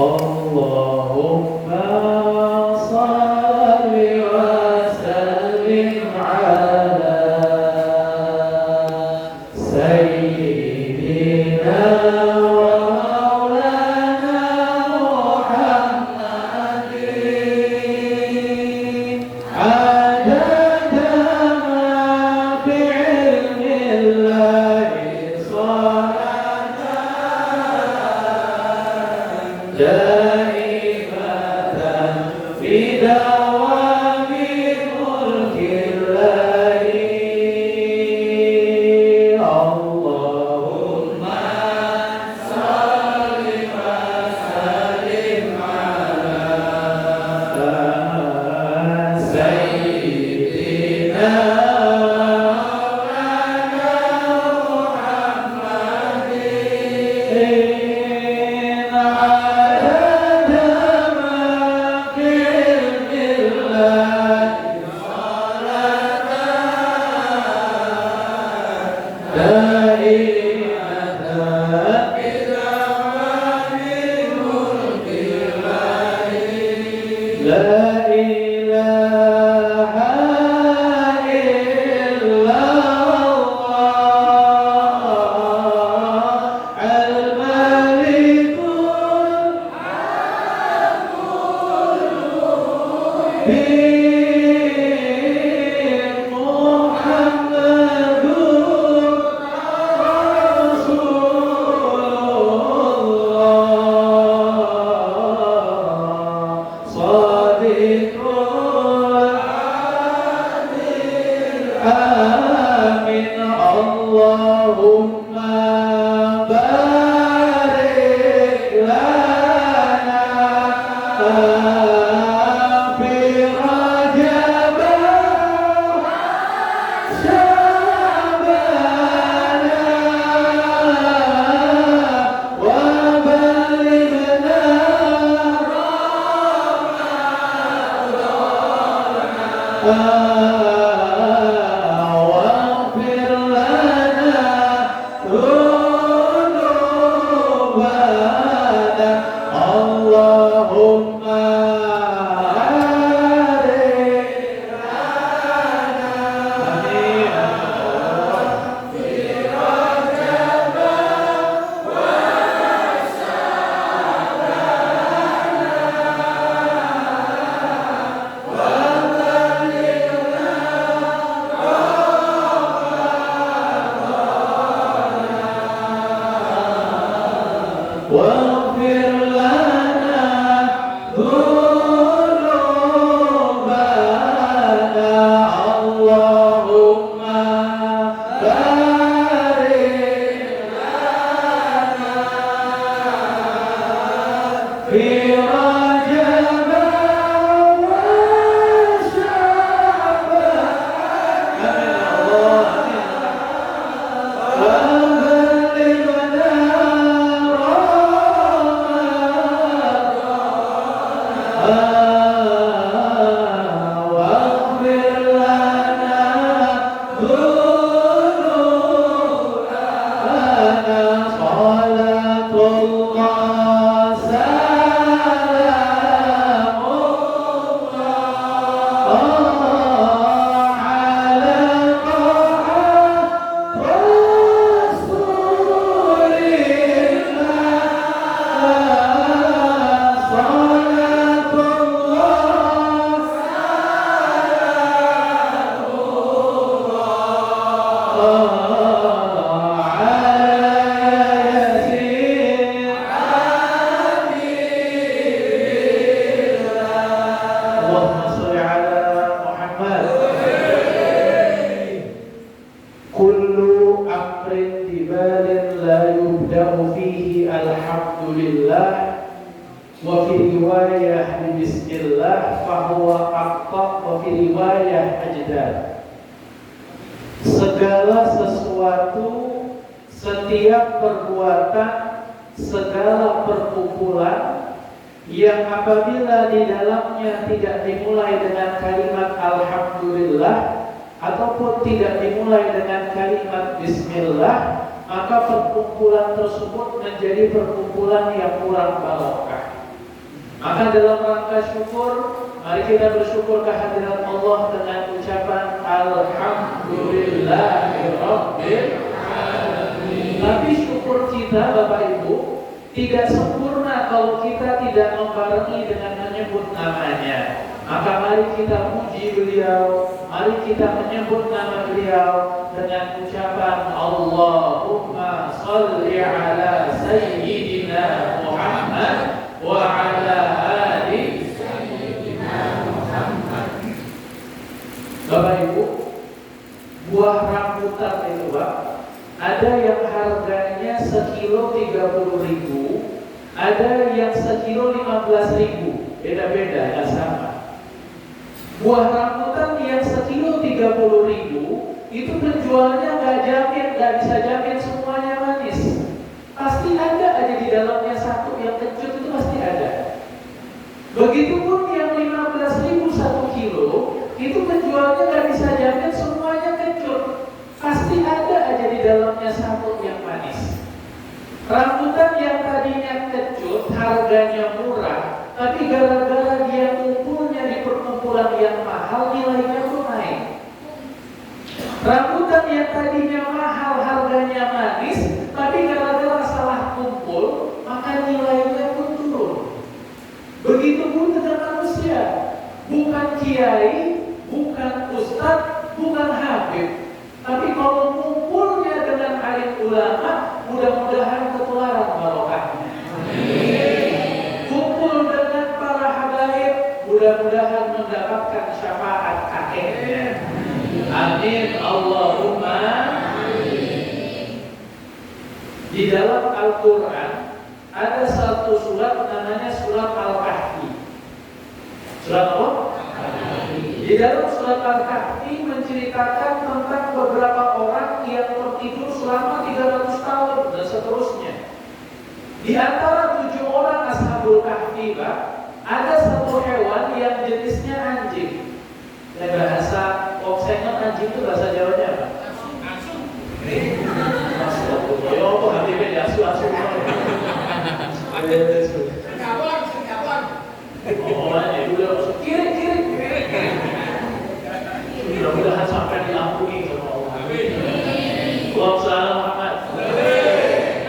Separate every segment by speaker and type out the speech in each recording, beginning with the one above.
Speaker 1: Allahumma salli wa sallim ala sayyidina segala sesuatu, setiap perbuatan, segala perkumpulan yang apabila di dalamnya tidak dimulai dengan kalimat alhamdulillah ataupun tidak dimulai dengan kalimat bismillah, maka perkumpulan tersebut menjadi perkumpulan yang kurang barokah. Maka dalam rangka syukur, mari kita bersyukur kehadiran Allah dengan ucapan Alhamdulillahirabbil alamin. Tapi syukur kita Bapak Ibu tidak sempurna kalau kita tidak membarengi dengan menyebut namanya. Maka mari kita puji beliau, mari kita menyebut nama beliau dengan ucapan Allahumma sholli ala sayyidina Muhammad wa ala ali sayyidina Muhammad. Bapak Ibu, buah rambutan itu Pak, ada yang harganya sekilo 30.000, ada yang sekilo 15.000, beda-beda, nggak sama. Buah rambutan yang sekilo 30.000 itu penjualnya nggak bisa jamin semuanya manis. Pasti ada aja di dalamnya satu yang kecut, itu pasti ada. Begitupun yang 15.000 1 kilo, itu penjualnya nggak bisa jamin semuanya kecut. Pasti ada aja di dalamnya satu yang manis. Rambutan yang tadinya kecut, harganya murah, tapi gara-gara dia kumpulnya di perkumpulan yang mahal, nilainya pun naik. Rambutan yang tadinya mahal, harganya manis, tapi gara-gara salah kumpul, maka nilainya pun turun. Begitupun dengan manusia, bukan kiai, bukan ustadz, bukan habib, tapi kalau kumpulnya dengan alim ulama, mudah-mudahan ketularan barokahnya. Kumpul dengan para habaib, mudah-mudahan mendapatkan syafaat kakeknya. Amin Allahumma amin. Di dalam Al-Quran ada satu surat namanya surat Al-Kahfi. Surat apa? Di dalam surat Al-Kahfi menceritakan tentang beberapa orang yang tertidur selama 300 tahun dan seterusnya. Di antara 7 orang Ashabul Kahfi, Pak, ada satu hewan yang jenisnya anjing. Dan bahasa Oksengan anjing itu bahasa Jawanya apa? Asu. Ya Allah, hati beda asu. Oh, itu udah masuk kiri. Mudah-mudahan sampai diampuni sama Allah. Allahumma Muhammad.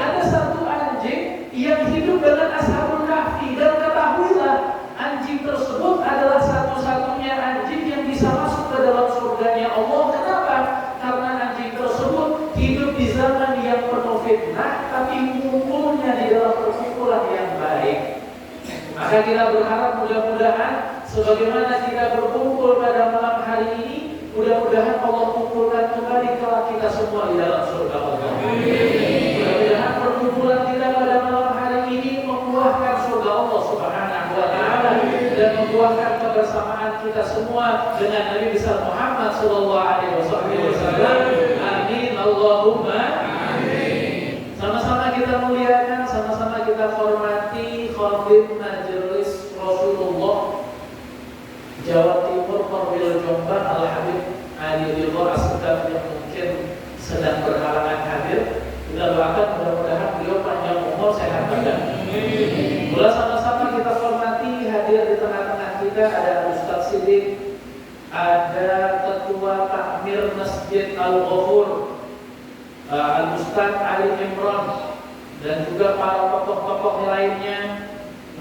Speaker 1: Ada satu anjing yang hidup dengan Ashabul Kahfi, dan ketahuilah anjing tersebut adalah satu-satunya anjing yang bisa masuk ke dalam surganya Allah. Kenapa? Karena anjing tersebut hidup di zaman yang penuh fitnah, tapi ngumpulnya di dalam perkumpulan yang baik. Maka kita berharap mudah-mudahan sebagaimana kita berkumpul pada malam hari ini, mudah-mudahan Allah kumpulkan kembali kelak kita semua di dalam surga Allah. Mudah-mudahan perkumpulan kita pada malam hari ini membuahkan surga Allah Subhanahu wa taala dan membuahkan kebersamaan kita semua dengan Nabi besar Muhammad sallallahu alaihi wasallam. Amin Allahumma amin. Sama-sama kita muliakan, sama-sama kita hormati khatib Majelis Rasulullah Jawa Timur Perwil Jombang Al-Habib Ali Ridho As-Sedaf yang mungkin sedang berhalangan hadir. Kita doakan mudah-mudahan beliau panjang umur, sehat badan. Mula sama-sama kita hormati, hadir di tengah-tengah kita ada Ustaz Sidik, ada Ketua Takmir Masjid Al-Ghafur, Al-Ustaz Ali Imran, dan juga para tokoh-tokoh lainnya.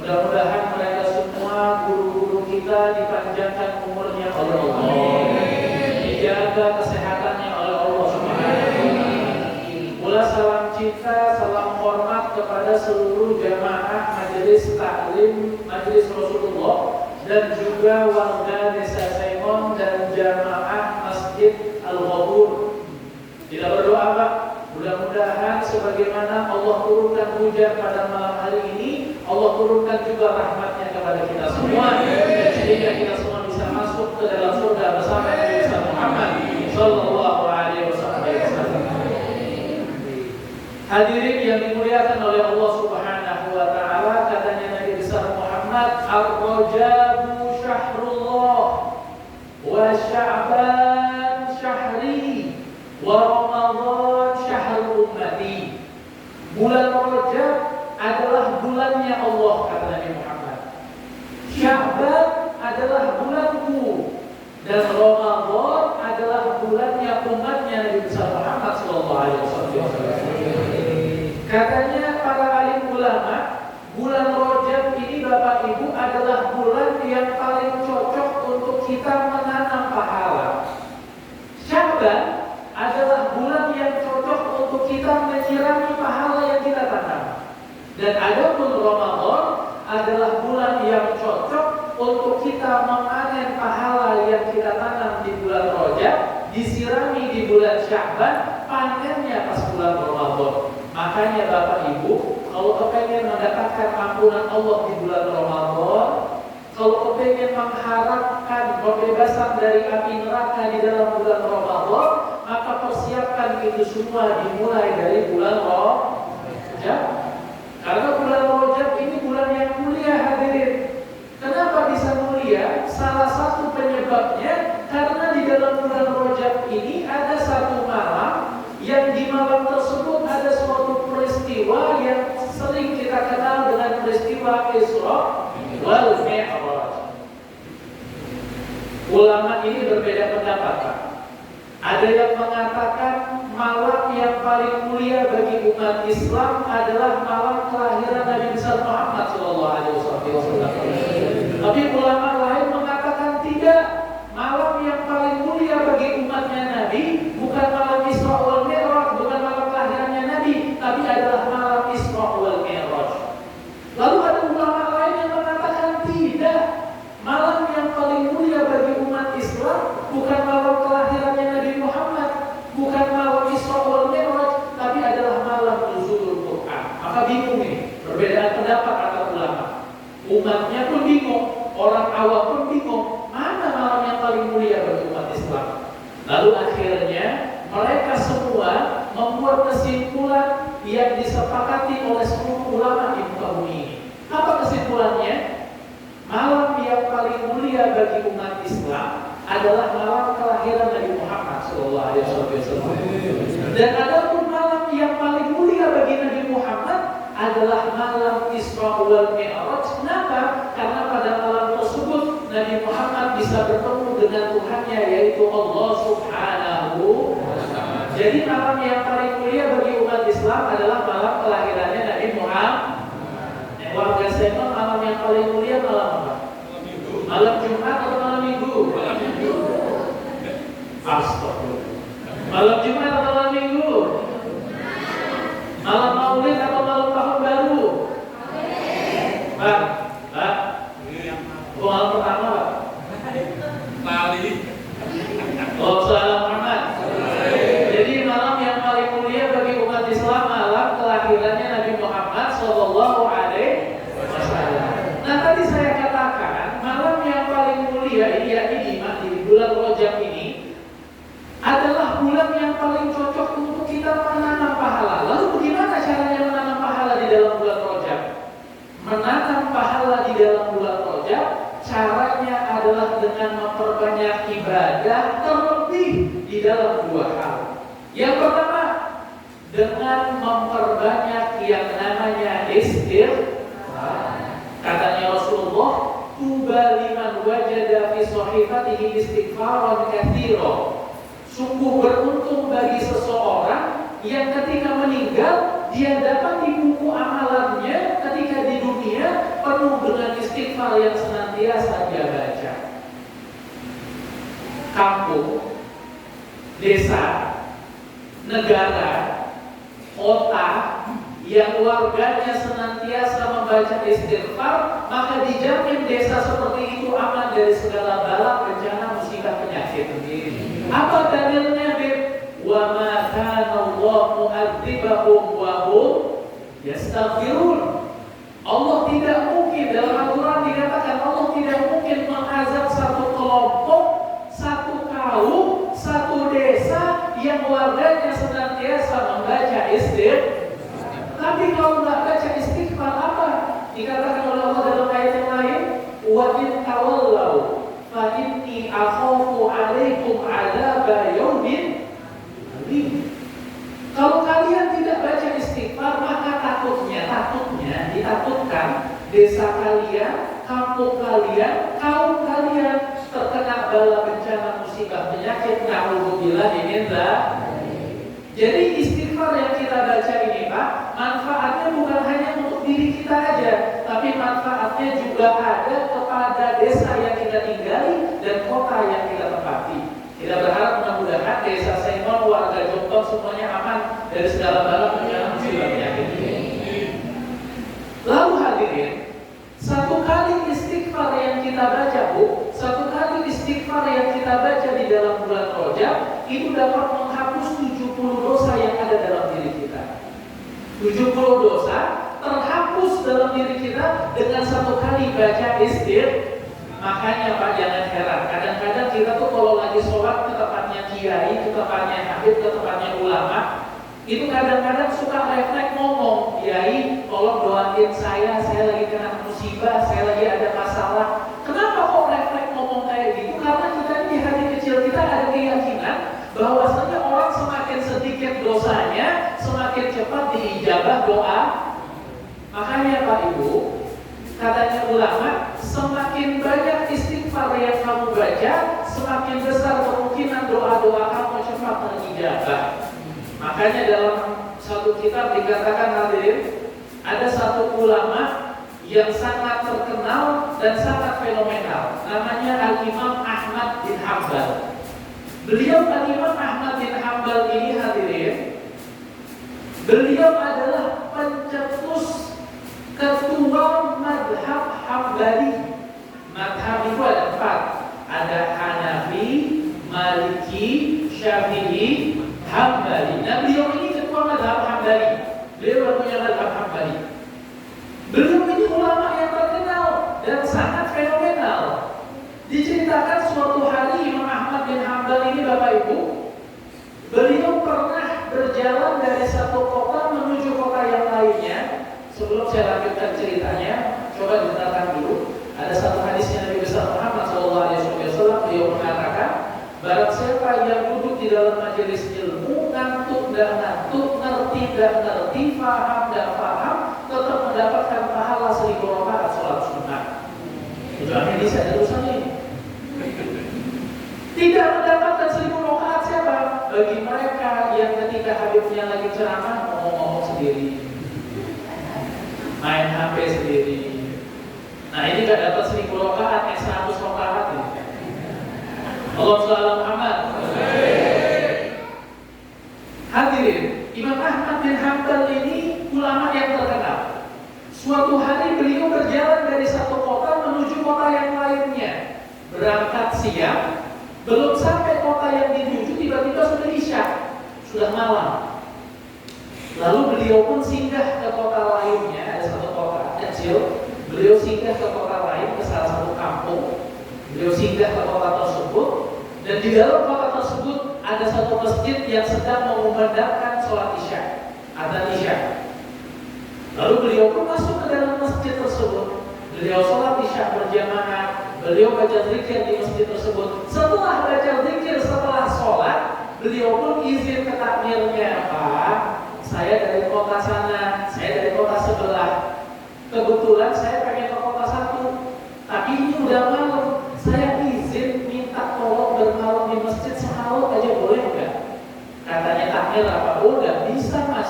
Speaker 1: Mudah-mudahan mereka semua guru-guru kita dipanjangkan umurnya oleh Allah, dijaga kesehatannya oleh Allah Subhanahu wa taala. Mula salam cinta, salam hormat kepada seluruh jamaah Majelis Taklim Majelis Rasulullah dan juga warga Desa Sengon dan jamaah Masjid Al-Ghafur. Kita berdoa, Pak, mudah-mudahan sebagaimana Allah turunkan hujan pada malam hari ini, Allah turunkan juga rahmatnya kepada kita semua, sehingga kita semua bisa masuk ke dalam surga bersama Nabi Muhammad sallallahu alaihi wasallam. Hadirin yang dimuliakan oleh Allah Subhanahu wa taala, katanya Nabi besar Muhammad, ar-rajabu syahrullah wa sya'ban syahri wa ramadan syahrul ummati. Bulan Rajab adalah bulannya Allah, kata Nabi Muhammad. Sya'ban adalah bulanku dan Ramadan adalah bulannya umatnya Nabi besar Muhammad sallallahu alaihi wasallam. Katanya para alim ulama, bulan Rajab ini Bapak Ibu adalah bulan yang paling cocok untuk kita menanam pahala. Sya'ban adalah bulan yang cocok untuk kita menyirami pahala yang kita tanam. Dan adapun Ramadan adalah bulan yang cocok untuk kita memanen pahala yang kita tanam di bulan Rajab, disirami di bulan Sya'ban, panennya pas bulan Ramadan. Makanya Bapak Ibu, kalau kepengen mendapatkan ampunan Allah di bulan Ramadan, kalau kepengen mengharapkan pembebasan dari api neraka di dalam bulan Ramadan, maka persiapkan itu semua dimulai dari bulan Rajab. Karena bulan Rajab ini bulan yang mulia hadirin. Kenapa bisa mulia? Salah satu penyebabnya karena di dalam bulan Rajab ini ada satu malam yang di malam tersebut ada suatu peristiwa yang sering kita kenal dengan peristiwa Isra wal Mi'raj. Ulama ini berbeda pendapat, Pak. Ada yang mengatakan malam yang paling mulia bagi umat Islam adalah malam kelahiran Nabi besar Muhammad sallallahu alaihi wasallam. Tapi ulama lain mengatakan tidak, malam yang paling mulia bagi umatnya Nabi bukan malam Isra wal Mi'raj, bukan malam kelahirannya Nabi, tapi adalah malam Isra wal Mi'raj. Lalu ada ulama lain yang mengatakan tidak, malam yang paling mulia bagi umat Islam bukan malam kelahirannya Nabi Muhammad, bukan malam Isra wal Mi'raj, tapi adalah malam nuzulul Quran. Maka bingung ini, perbedaan pendapat antara ulama. Umatnya pun bingung, orang awam pun bingung, mana malam yang paling mulia bagi umat Islam. Lalu akhirnya mereka semua membuat kesimpulan yang disepakati oleh seluruh ulama di muka bumi ini. Apa kesimpulannya? Malam yang paling mulia bagi umat Islam adalah malam kelahiran Nabi Muhammad SAW. Dan adapun malam yang paling mulia bagi Nabi Muhammad adalah malam Isra wal Mi'raj. Kenapa? Karena pada malam tersebut Nabi Muhammad bisa bertemu dengan Tuhannya, yaitu Allah Subhanahu wa Ta'ala. Jadi malam yang paling mulia bagi umat Islam adalah malam kelahirannya Nabi Muhammad. Warga Sema, malam yang paling mulia malam apa? Malam Jumat atau malam Minggu? Malam Minggu. Astagfirullah. Malam Jumat atau malam Minggu? Malam Maulid atau malam Tahun Baru? Pak, malam pertama, Pak. Lali. Oh, salam Muhammad. Jadi malam yang paling mulia bagi umat Islam malam kelahirannya Nabi Muhammad Sallallahu Alaihi Wasallam. Nah, tadi saya katakan malam yang paling mulia ini di bulan Rajab ini adalah bulan yang paling cocok untuk kita menanam pahala. Lalu bagaimana caranya menanam pahala di dalam bulan Rajab? Menanam pahala di dalam bulan Rajab caranya adalah dengan memperbanyak ibadah, terlebih di dalam dua hal. Yang pertama, dengan memperbanyak yang namanya istighfar. Katanya Rasulullah, tuba liman wajada fi sahifatihi istighfaran katsira. Sungguh beruntung bagi seseorang yang ketika meninggal dia dapat di buku amalannya ketika di dunia penuh dengan istighfar yang senantiasa dia baca. Kampung, desa, negara, kota yang warganya senantiasa membaca istighfar, maka dijamin desa seperti itu aman dari segala bala, bencana, musibah, penyakit. Apa dalilnya, Bib? Wa ma kana Allah mu'adzibahum wa hum yastaghfirun. Allah tidak mungkin, dalam Al-Quran dikatakan Allah tidak mungkin mengazab satu kelompok, satu kaum, satu desa yang warganya senantiasa membaca istighfar. Tapi kalau nggak baca istighfar apa? Dikatakan oleh Allah dalam ayat yang lain, wa in tawallaw fa inni akhafu 'alaikum 'adzaba yaumin adzim. Kalau kalian tidak baca istighfar, maka ditakutkan desa kalian, kampung kalian, kaum kalian terkena bala bencana musibah penyakit na'udzubillah min dzalik. Jadi istighfar yang kita baca ini Pak, manfaatnya bukan hanya untuk diri kita aja, tapi manfaatnya juga ada kepada desa yang kita tinggali dan kota yang kita tempati. Kita berharap mudah-mudahan desa Sengon, warga Jombang semuanya aman dari segala bala bencana musibah penyakit ini. Lalu hadirin, satu kali istighfar yang kita baca satu kali istighfar yang kita baca di dalam bulan Rajab itu dapat menghapus 70 dosa yang ada dalam diri kita. 70 dosa terhapus dalam diri kita dengan satu kali baca istighfar. Makanya Pak jangan heran, kadang-kadang kita tuh kalau lagi sholat ke tempatnya kiai, ke tempatnya habib, ke tempatnya ulama, itu kadang-kadang suka refleks ngomong, kiai tolong doain saya lagi kena musibah, saya lagi ada masalah. Kenapa kok refleks ngomong kayak gitu? Karena kita di hati kecil kita ada keyakinan bahwasanya orang semakin sedikit dosanya, semakin cepat diijabah doa. Makanya Pak Ibu, katanya ulama, semakin banyak istighfar yang kamu baca, semakin besar kemungkinan doa-doa kamu cepat terijabah. Makanya dalam satu kitab dikatakan hadirin, ada satu ulama yang sangat terkenal dan sangat fenomenal, namanya Al-Imam Ahmad bin Hanbal. Beliau Al-Imam Ahmad bin Hanbal ini hadirin, beliau adalah pencetus ketua madhab Hambali. Madhab itu ada 4, ada Hanafi, Maliki, Syafi'i, Hambali. Nah beliau ini ketua madhab Hambali. Beliau punya madhab Hambali. Beliau ini ulama yang terkenal dan sangat fenomenal. Diceritakan suatu hari Imam Ahmad bin Hanbal ini Bapak Ibu, beliau pernah berjalan dari satu kota menuju kota yang lainnya. Sebelum saya lanjutkan ceritanya, coba didengarkan dulu. Ada satu hadisnya Nabi besar Muhammad SAW, beliau mengatakan, barang siapa yang duduk di dalam majelis ilmu, ngantuk dan ngantuk, ngerti dan ngerti, paham dan paham, tetap mendapatkan pahala 1000 rakaat sholat sunnah. Kecuali ini saya terusan ini. Tidak mendapatkan 1000 rakaat siapa? Bagi mereka yang ketika habibnya lagi ceramah ngomong-ngomong sendiri, main HP sendiri. Nah ini gak dapat 1000 rakaat, yang 100 rakaat ini. Allah SWT Muhammad. Hadirin, Imam Ahmad bin Hanbal ini ulama yang terkenal. Suatu hari beliau berjalan dari satu kota menuju kota yang lainnya. Berangkat siang, belum sampai kota yang dituju, tiba-tiba sudah isya, sudah malam. Lalu beliau pun singgah ke kota lainnya, ada satu kota kecil. Beliau singgah ke kota lain, ke salah satu kampung. Beliau singgah ke kota tersebut, dan di dalam kota tersebut ada satu masjid yang sedang mengumandangkan sholat isya, adzan isya. Lalu beliau pun masuk ke dalam masjid tersebut. Beliau sholat isya berjamaah. Beliau baca zikir di masjid tersebut. Setelah baca zikir, setelah sholat, beliau pun izin ke takmirnya, Pak, saya dari kota sana, saya dari kota sebelah. Kebetulan saya pengen ke kota satu, tapi ini udah malam. Saya izin minta tolong bermalam di masjid semalam aja, boleh nggak? Katanya takmir apa? Oh nggak bisa mas,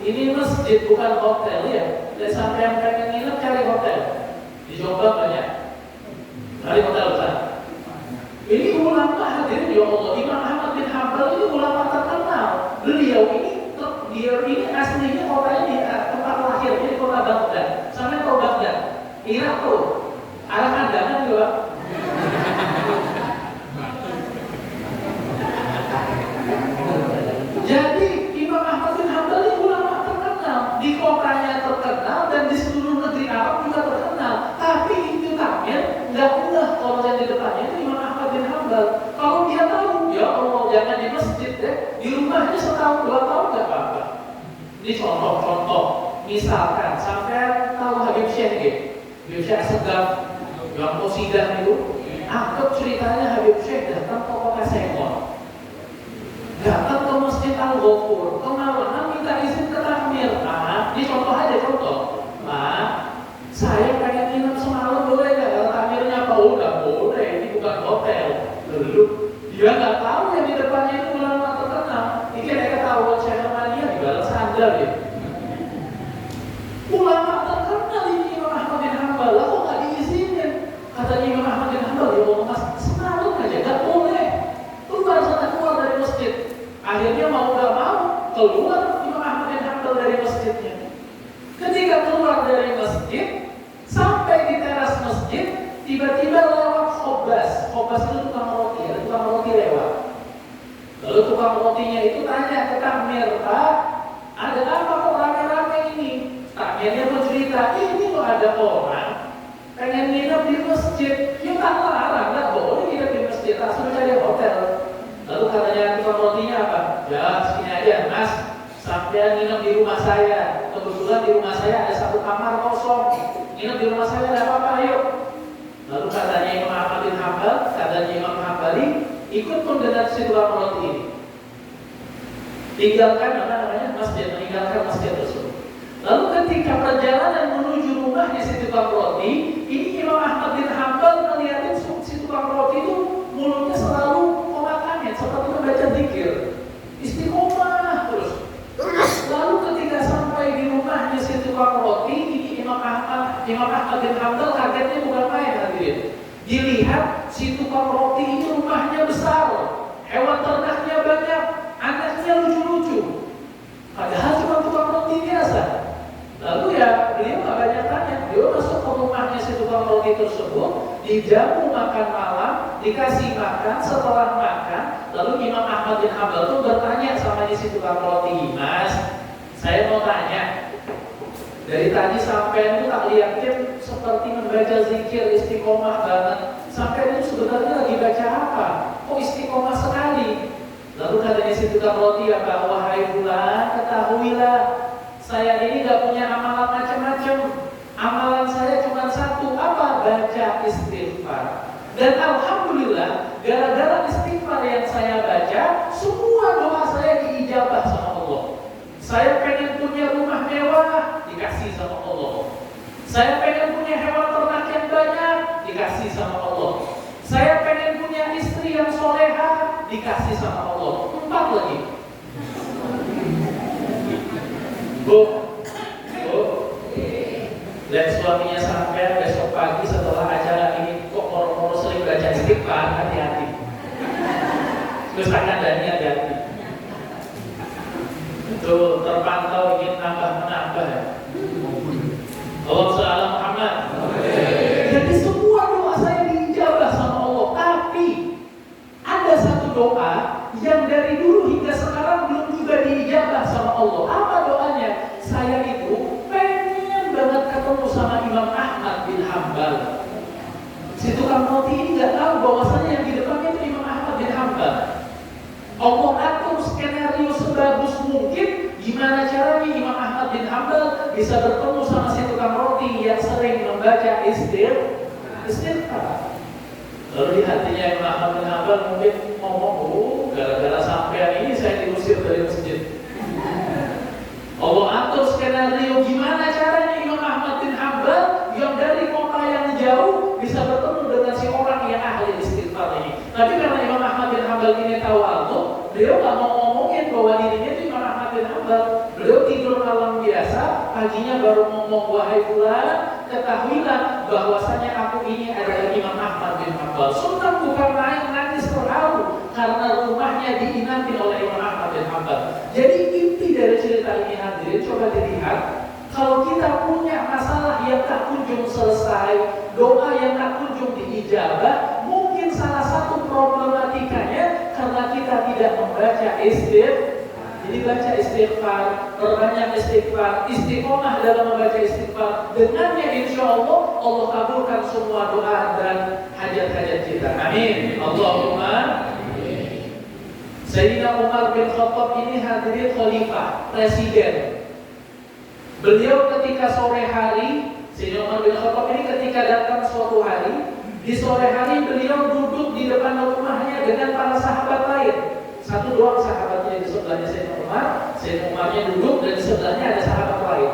Speaker 1: ini masjid bukan hotel ya. Dan sampai yang pengen nginep cari hotel di Jombang banyak, cari hotel besar. Ini ulama hadirin ya Allah, Imam Ahmad bin Hanbal ini ulama terkenal. Beliau ini aslinya kotanya di tempat lahirnya di kota Baghdad. Sampai tahu Baghdad, Irak tuh, arah kandangan juga. Jadi Imam Ahmad bin Hanbal ini ulama terkenal, di kotanya terkenal dan di seluruh negeri Arab juga terkenal. Tapi itu takmir nggak ngeh kalau yang di depannya itu Imam Ahmad bin Hanbal. Kalau dia tahu, ya Allah jangan di masjid deh, di rumahnya setahun 2 tahun nggak apa-apa. Ini contoh-contoh. Misalkan sampai tahu Habib Syekh, Habib Syekh Segaf yang posidah itu, anggap ceritanya Habib Syekh datang ke kota Sengon, datang ke Masjid Al-Ghafur, kemana minta izin ke takmir. Ini contoh aja, contoh. Saya pengen nginep semalam, boleh nggak? Dalil. Ulama terkenal ini Imam Ahmad bin Hanbal, kok nggak diizinin? Kata Imam Ahmad bin Hanbal, ya Allah mas, semalam aja nggak boleh. Keluar sana, keluar dari masjid. Akhirnya mau nggak mau keluar Imam Ahmad bin Hanbal dari masjidnya. Ketika keluar dari masjid, sampai di teras masjid, tiba-tiba lewat Khobas. Khobas itu tukang roti, ada tukang roti lewat. Lalu tukang rotinya itu tanya ke Takmir, Pak, ada apa kok rame-rame ini? Takmirnya bercerita, ini kok ada orang pengen nginep di masjid. Ya tak larang, nggak boleh nginep di masjid, langsung cari hotel. Lalu katanya tukang rotinya apa? Ya sini aja mas, sampai nginep di rumah saya. Kebetulan di rumah saya ada satu kamar kosong. Nginep di rumah saya ada apa-apa, ayo. Lalu katanya Imam Ahmad bin Hanbal, katanya Imam Hanbali, ikut pun dengan si tukang roti ini. Tinggalkan meninggalkan masjid tersebut. Lalu ketika perjalanan menuju rumahnya si tukang roti, ini Imam Ahmad bin Hanbal melihat si tukang roti itu mulutnya selalu komat-kamit seperti membaca zikir, istiqomah terus. Lalu ketika sampai di rumahnya si tukang roti, ini Imam Ahmad bin Hanbal kagetnya bukan main hadirin. Dilihat si tukang roti ini rumahnya besar, hewan ternaknya banyak, anaknya lucu-lucu. Padahal cuma tukang roti biasa. Lalu ya beliau nggak banyak tanya, beliau masuk ke rumahnya si tukang roti tersebut, dijamu makan malam, dikasih makan. Setelah makan, lalu Imam Ahmad bin Hanbal tuh bertanya sama si tukang roti, Mas, saya mau tanya, dari tadi sampai itu tak lihatin seperti membaca zikir istiqomah banget. Sampai itu sebenarnya lagi baca apa? Kok istiqomah sekali? Lalu katanya si tukang roti apa? Wahai fulan, ketahuilah, saya ini gak punya amalan macam-macam. Amalan saya cuma satu, apa? Baca istighfar. Dan alhamdulillah, gara-gara istighfar yang saya baca, semua doa saya diijabah sama Allah. Saya pengen punya rumah mewah, dikasih sama Allah. Saya pengen punya hewan ternak yang banyak, dikasih sama Allah. Saya pengen punya istri yang soleha, dikasih sama Allah. 4 lagi. Bu, lihat suaminya sampai besok pagi setelah acara ini kok moro-moro sering baca istighfar, hati-hati. Terus akan Dani hati-hati. Itu terpantau ingin nambah-menambah ya. Allahumma shalli ala Muhammad. Jadi semua doa saya diijabah sama Allah. Tapi ada satu doa yang dari dulu hingga sekarang belum juga diijabah sama Allah. Apa doanya? Saya itu pengen banget ketemu sama Imam Ahmad bin Hanbal. Si tukang roti ini nggak tahu bahwasanya yang di depannya itu Imam Ahmad bin Hanbal. Allah atur skenario sebagus mungkin gimana caranya Imam Ahmad bin Hanbal bisa bertemu sama si tukang roti yang sering membaca istighfar. Lalu di hatinya Imam Ahmad bin Hanbal mungkin ngomong, gara-gara sampean ini saya diusir dari masjid. Allah atur skenario gimana caranya Imam Ahmad bin Hanbal yang dari kota yang jauh bisa bertemu dengan si orang yang ahli istighfar ini. Tapi karena Imam Ahmad bin Hanbal ini tahu Allah, beliau nggak mau ngomongin bahwa dirinya itu Imam Ahmad bin Hanbal. Beliau tidur malam biasa, paginya baru ngomong, wahai fulan, ketahuilah bahwasanya aku ini adalah Imam Ahmad bin Hanbal. Sultan bukan main, nangis terharu karena rumahnya diinapin oleh Imam Ahmad bin Hanbal. Jadi inti dari cerita ini hadirin, coba dilihat, kalau kita punya masalah yang tak kunjung selesai, doa yang tak kunjung diijabah, mungkin salah satu problematikanya karena kita tidak membaca istighfar. Jadi baca istighfar, perbanyak istighfar, istiqomah dalam membaca istighfar. Dengannya insya Allah, Allah kabulkan semua doa dan hajat-hajat kita. Amin. Allahumma. Sayyidina Umar bin Khattab ini hadirin khalifah, presiden. Beliau ketika sore hari, Sayyidina Umar bin Khattab ini ketika datang suatu hari, di sore hari beliau duduk di depan rumahnya dengan para sahabat lain. Satu doang sahabatnya di sebelahnya Sayyidina Umar, Sayyidina Umarnya duduk dan di sebelahnya ada sahabat lain.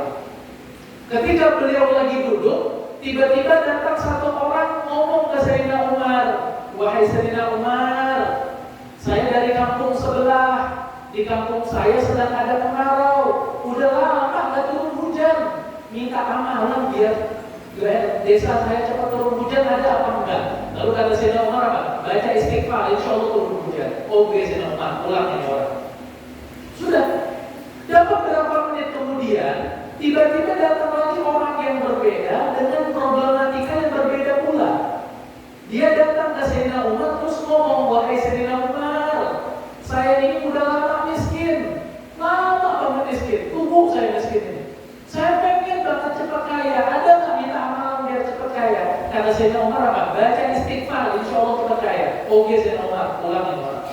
Speaker 1: Ketika beliau lagi duduk, tiba-tiba datang satu orang ngomong ke Sayyidina Umar, wahai Sayyidina Umar, saya dari kampung sebelah, di kampung saya sedang ada kemarau, udah biar desa saya cepat turun hujan, ada apa enggak? Lalu kata Sayyidina Umar apa? Baca istighfar, insya Allah turun hujan. Oke Sayyidina Umar, pulang ini orang. Sudah. Dapat berapa menit kemudian, tiba-tiba datang lagi orang yang berbeda dengan problematika yang berbeda pula. Dia datang ke Sayyidina Umar terus ngomong, wahai Sayyidina Umar, saya ini udah lama miskin, lama banget miskin, tubuh saya miskin ini. Saya pengen banget cepat kaya, ada nggak minta amalan biar cepat kaya? Kata Sayyidina Umar apa? Baca istighfar, insya Allah cepat kaya. Oke Sayyidina Umar, ulangin orang.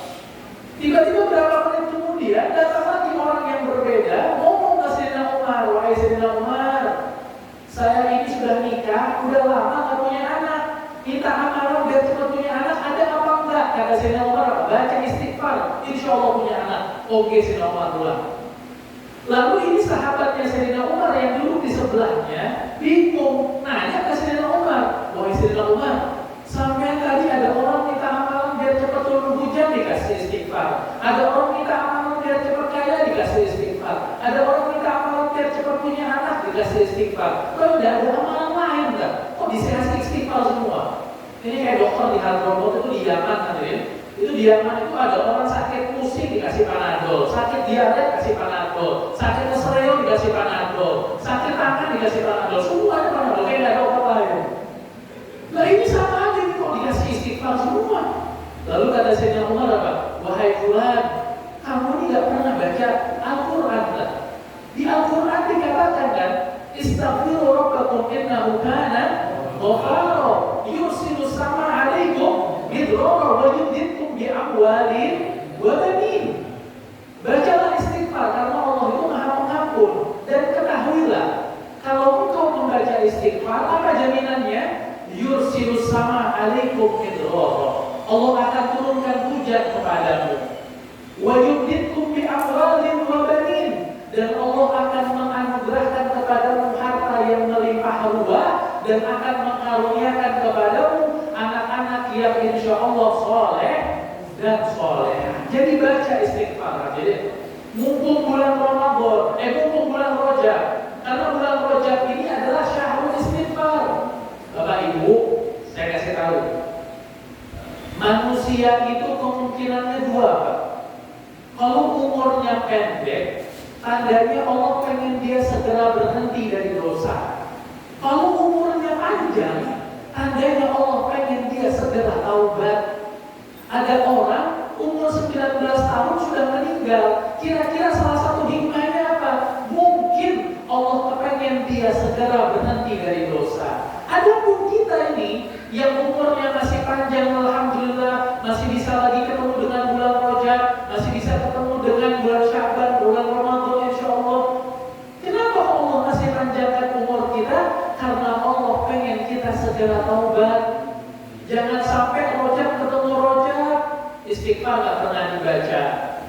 Speaker 1: Tiba-tiba berapa menit kemudian datang lagi orang yang berbeda, ngomong ke Sayyidina Umar, wahai Sayyidina Umar, saya ini sudah nikah, udah lama nggak punya anak, minta amalan biar cepat punya anak, ada apa enggak? Kata Sayyidina Umar, baca istighfar, insya Allah punya anak. Oke Sayyidina Umar, ulang. Lalu ini sahabatnya Sayyidina Umar yang duduk di sebelahnya bingung, nanya ke Sayyidina Umar, wahai Sayyidina Umar, sampai tadi ada orang minta amalan biar cepat turun hujan, dikasih istighfar. Ada orang minta amalan biar cepat kaya, dikasih istighfar. Ada orang minta amalan biar cepat punya anak, dikasih istighfar. Kalau tidak ada amalan lain kan? Kok dikasih istighfar semua? Ini kayak dokter di Hadramut itu di Yaman hadirin. Itu di Yaman itu ada orang sakit pusing dikasih Panadol, sakit diare dikasih Panadol, sakit kesereo dikasih Panadol, sakit tangan dikasih Panadol, semuanya Panadol, kayak nggak ada obat lain. Nah ini sama aja nih, kok dikasih istighfar semua. Lalu kata Sayyidina Umar apa? Wahai fulan, kamu ini nggak pernah baca Al-Quran kan? Di Al-Quran dikatakan kan, istaghfiru rabbakum innahu kana ghaffara yursilu sama alaikum bidrara wa yumditkum bi amwalin wa banin. Bacalah istighfar karena Allah itu Maha Pengampun, dan ketahuilah kalau engkau membaca istighfar, apa jaminannya? Yursilus sama alaikum bidrara. Allah akan turunkan hujan kepadamu. Wa yumditkum bi amwalin wa banin, dan Allah akan menganugerahkan kepadamu harta yang melimpah ruah, dan akan mengaruniakan kepadamu anak-anak yang insya Allah soleh dan soleh. Jadi baca istighfar. Jadi mumpung bulan Ramadan, mumpung bulan Rajab, karena bulan Rajab ini adalah syahrul istighfar. Bapak Ibu, saya kasih tahu, manusia itu kemungkinannya dua, Pak. Kalau umurnya pendek, tandanya Allah pengen dia segera berhenti dari dosa. Kalau umurnya panjang, tandanya Allah pengen dia segera taubat. Ada orang umur 19 tahun sudah meninggal. Kira-kira salah satu hikmahnya apa? Mungkin Allah kepengen dia segera berhenti dari dosa. Adapun kita ini yang umurnya masih panjang, alhamdulillah, masih bisa lagi ketemu dengan bulan Rajab, masih bisa ketemu dengan bulan Sya'ban, bulan Ramadan insya Allah. Kenapa Allah masih panjangkan umur kita? Karena Allah pengen kita segera taubat. Jangan sampai Rajab ketemu Rajab, istighfar gak pernah dibaca.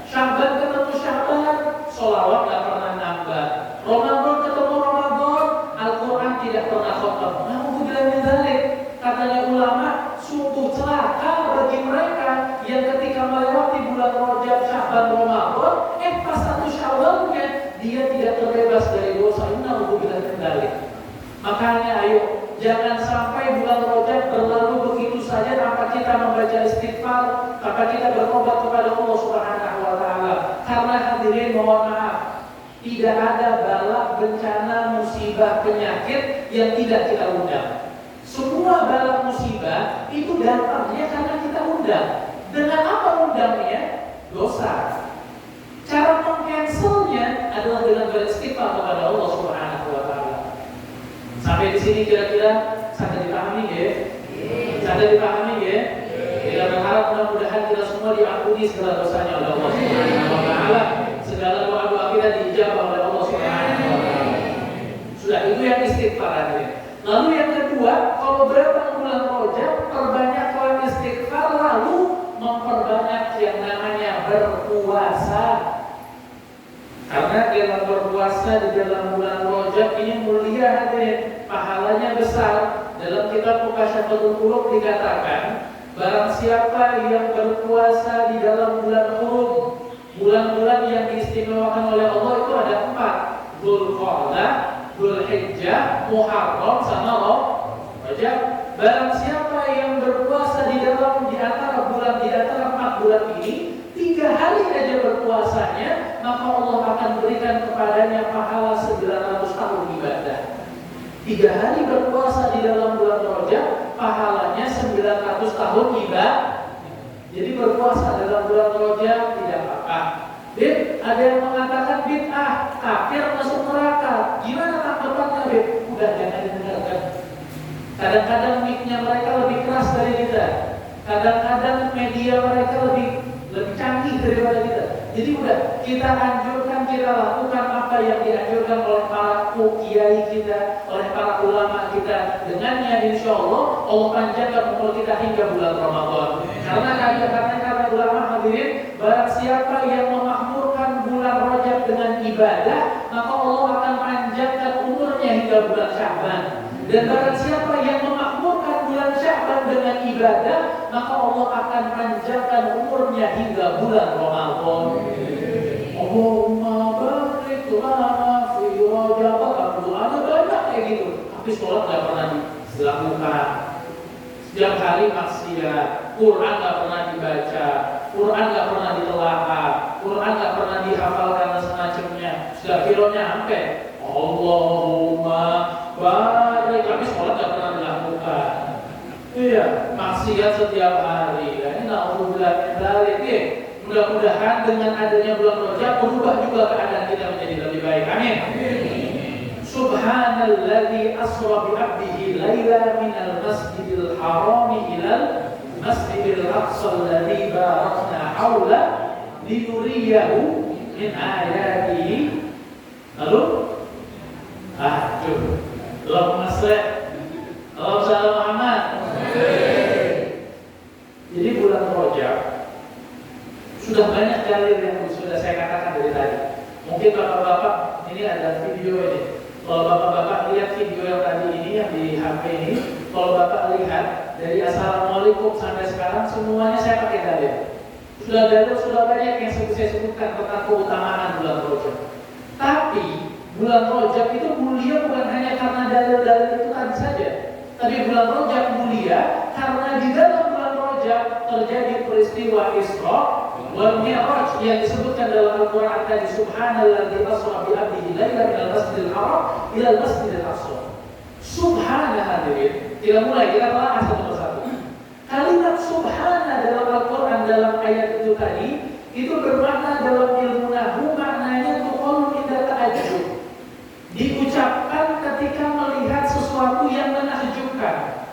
Speaker 1: Sya'ban ketemu Sya'ban, sholawat gak pernah nambah. Ramadan ketemu Ramadan, Al-Quran tidak pernah khatam. Katanya ulama, sungguh celaka bagi mereka yang ketika melewati bulan Rajab, Sya'ban, Ramadan, pas satu Syawalnya dia tidak terbebas dari dosa. Innahubillah kendali. Makanya ayo, jangan sampai bulan Rajab berlalu begitu saja tanpa kita membaca istighfar, tanpa kita bertobat kepada Allah Subhanahu wa Ta'ala. Karena hadirin, mohon maaf, tidak ada bala, bencana, musibah, penyakit yang tidak kita undang. Semua bala musibah itu datangnya karena kita undang. Dengan apa undangnya? Dosa. Cara mengcancelnya adalah dengan beristighfar kepada Allah Subhanahu wa Ta'ala. Sampai di sini kira-kira sampai dipahami ya? Sampai dipahami ya? Kita berharap mudah-mudahan kita semua diampuni segala dosanya oleh Allah Subhanahu wa Ta'ala. Segala doa-doa kita diijabah oleh Allah Subhanahu wa Ta'ala. Sudah, itu yang istighfar. Lalu yang kedua, kalau berapa bulan Rajab, perbanyaklah istighfar, lalu memperbanyak yang namanya berpuasa. Karena dalam berpuasa di dalam bulan Rajab ini mulia hadirin, pahalanya besar. Dalam kitab Mukasyafatul Qulub dikatakan, barang siapa yang berpuasa di dalam bulan Hurum, bulan-bulan yang diistimewakan oleh Allah itu ada 4, Dzulqa'dah, Dzulhijjah, Muharram sama Rajab. Barang siapa yang berpuasa di antara 4 bulan ini 3 hari aja berpuasanya, maka Allah akan berikan kepadanya pahala 900 tahun ibadah. 3 hari berpuasa di dalam bulan Rajab, pahalanya 900 tahun ibadah. Jadi berpuasa dalam bulan Rajab tidak apa-apa. Ada yang mengatakan bid'ah, kafir masuk neraka. Gimana tanggapannya, Bib? Udah jangan didengarkan. Kadang-kadang mic-nya mereka lebih keras dari kita. Kadang-kadang media mereka lebih canggih daripada kita. Jadi udah kita anjurkan, kita lakukan apa yang dianjurkan oleh para kiai kita, oleh para ulama kita. Dengannya insya Allah panjangkan umur kita hingga bulan Ramadan. Karena ulama hadirin, barang siapa yang memakmurkan bulan Rajab dengan ibadah, maka Allah akan panjangkan umurnya hingga bulan Sya'ban. Dan barang siapa yang memakmurkan bulan Sya'ban dengan ibadah, maka Allah akan panjangkan umurnya hingga bulan Ramadan. Allahumma barik lana fi Rajab. Doanya banyak kayak gitu, tapi sholat nggak pernah dilakukan. Setiap hari maksiat, Quran nggak pernah dibaca, Quran nggak pernah ditelaah, Quran nggak pernah dihafalkan dan semacamnya. Sudah kilonya sampai Allahumma barik, tapi sholat nggak pernah dilakukan. Iya, maksiat setiap hari. Dan ini alhamdulillah dari mudah-mudahan dengan adanya bulan Rajab berubah juga keadaan kita menjadi lebih baik. Amin. Subhanalladzi asra bi 'abdihi laila minal masjidil haram ilal masjidil aqsa alladzi barakna haula linuriyahu min ayatihi. Lalu Allahumma shalli ala Muhammad. Jadi bulan Rajab sudah banyak dalil yang sudah saya katakan dari tadi. Mungkin bapak-bapak ini ada video ini. Kalau bapak-bapak lihat video yang tadi ini yang di HP ini, kalau bapak lihat dari Assalamualaikum sampai sekarang semuanya saya pakai dalil. Sudah banyak yang saya sebutkan tentang keutamaan bulan Rajab. Tapi bulan Rajab itu mulia bukan hanya karena dalil-dalil itu tadi saja. Tapi bulan Rajab mulia karena di dalam bulan Rajab terjadi peristiwa Isra wal Mi'raj yang disebutkan dalam Al-Quran tadi. Subhanalladzi asra bi 'abdihi lailan minal masjidil haram ilal masjidil aqsa. Subhana hadirin, kita mulai, kita telah satu persatu. Kalimat subhana dalam Al-Quran dalam ayat itu tadi itu bermakna dalam ilmu nahwu maknanya tuqul inda ta'ajjub. Diucapkan ketika melihat sesuatu yang menakjubkan.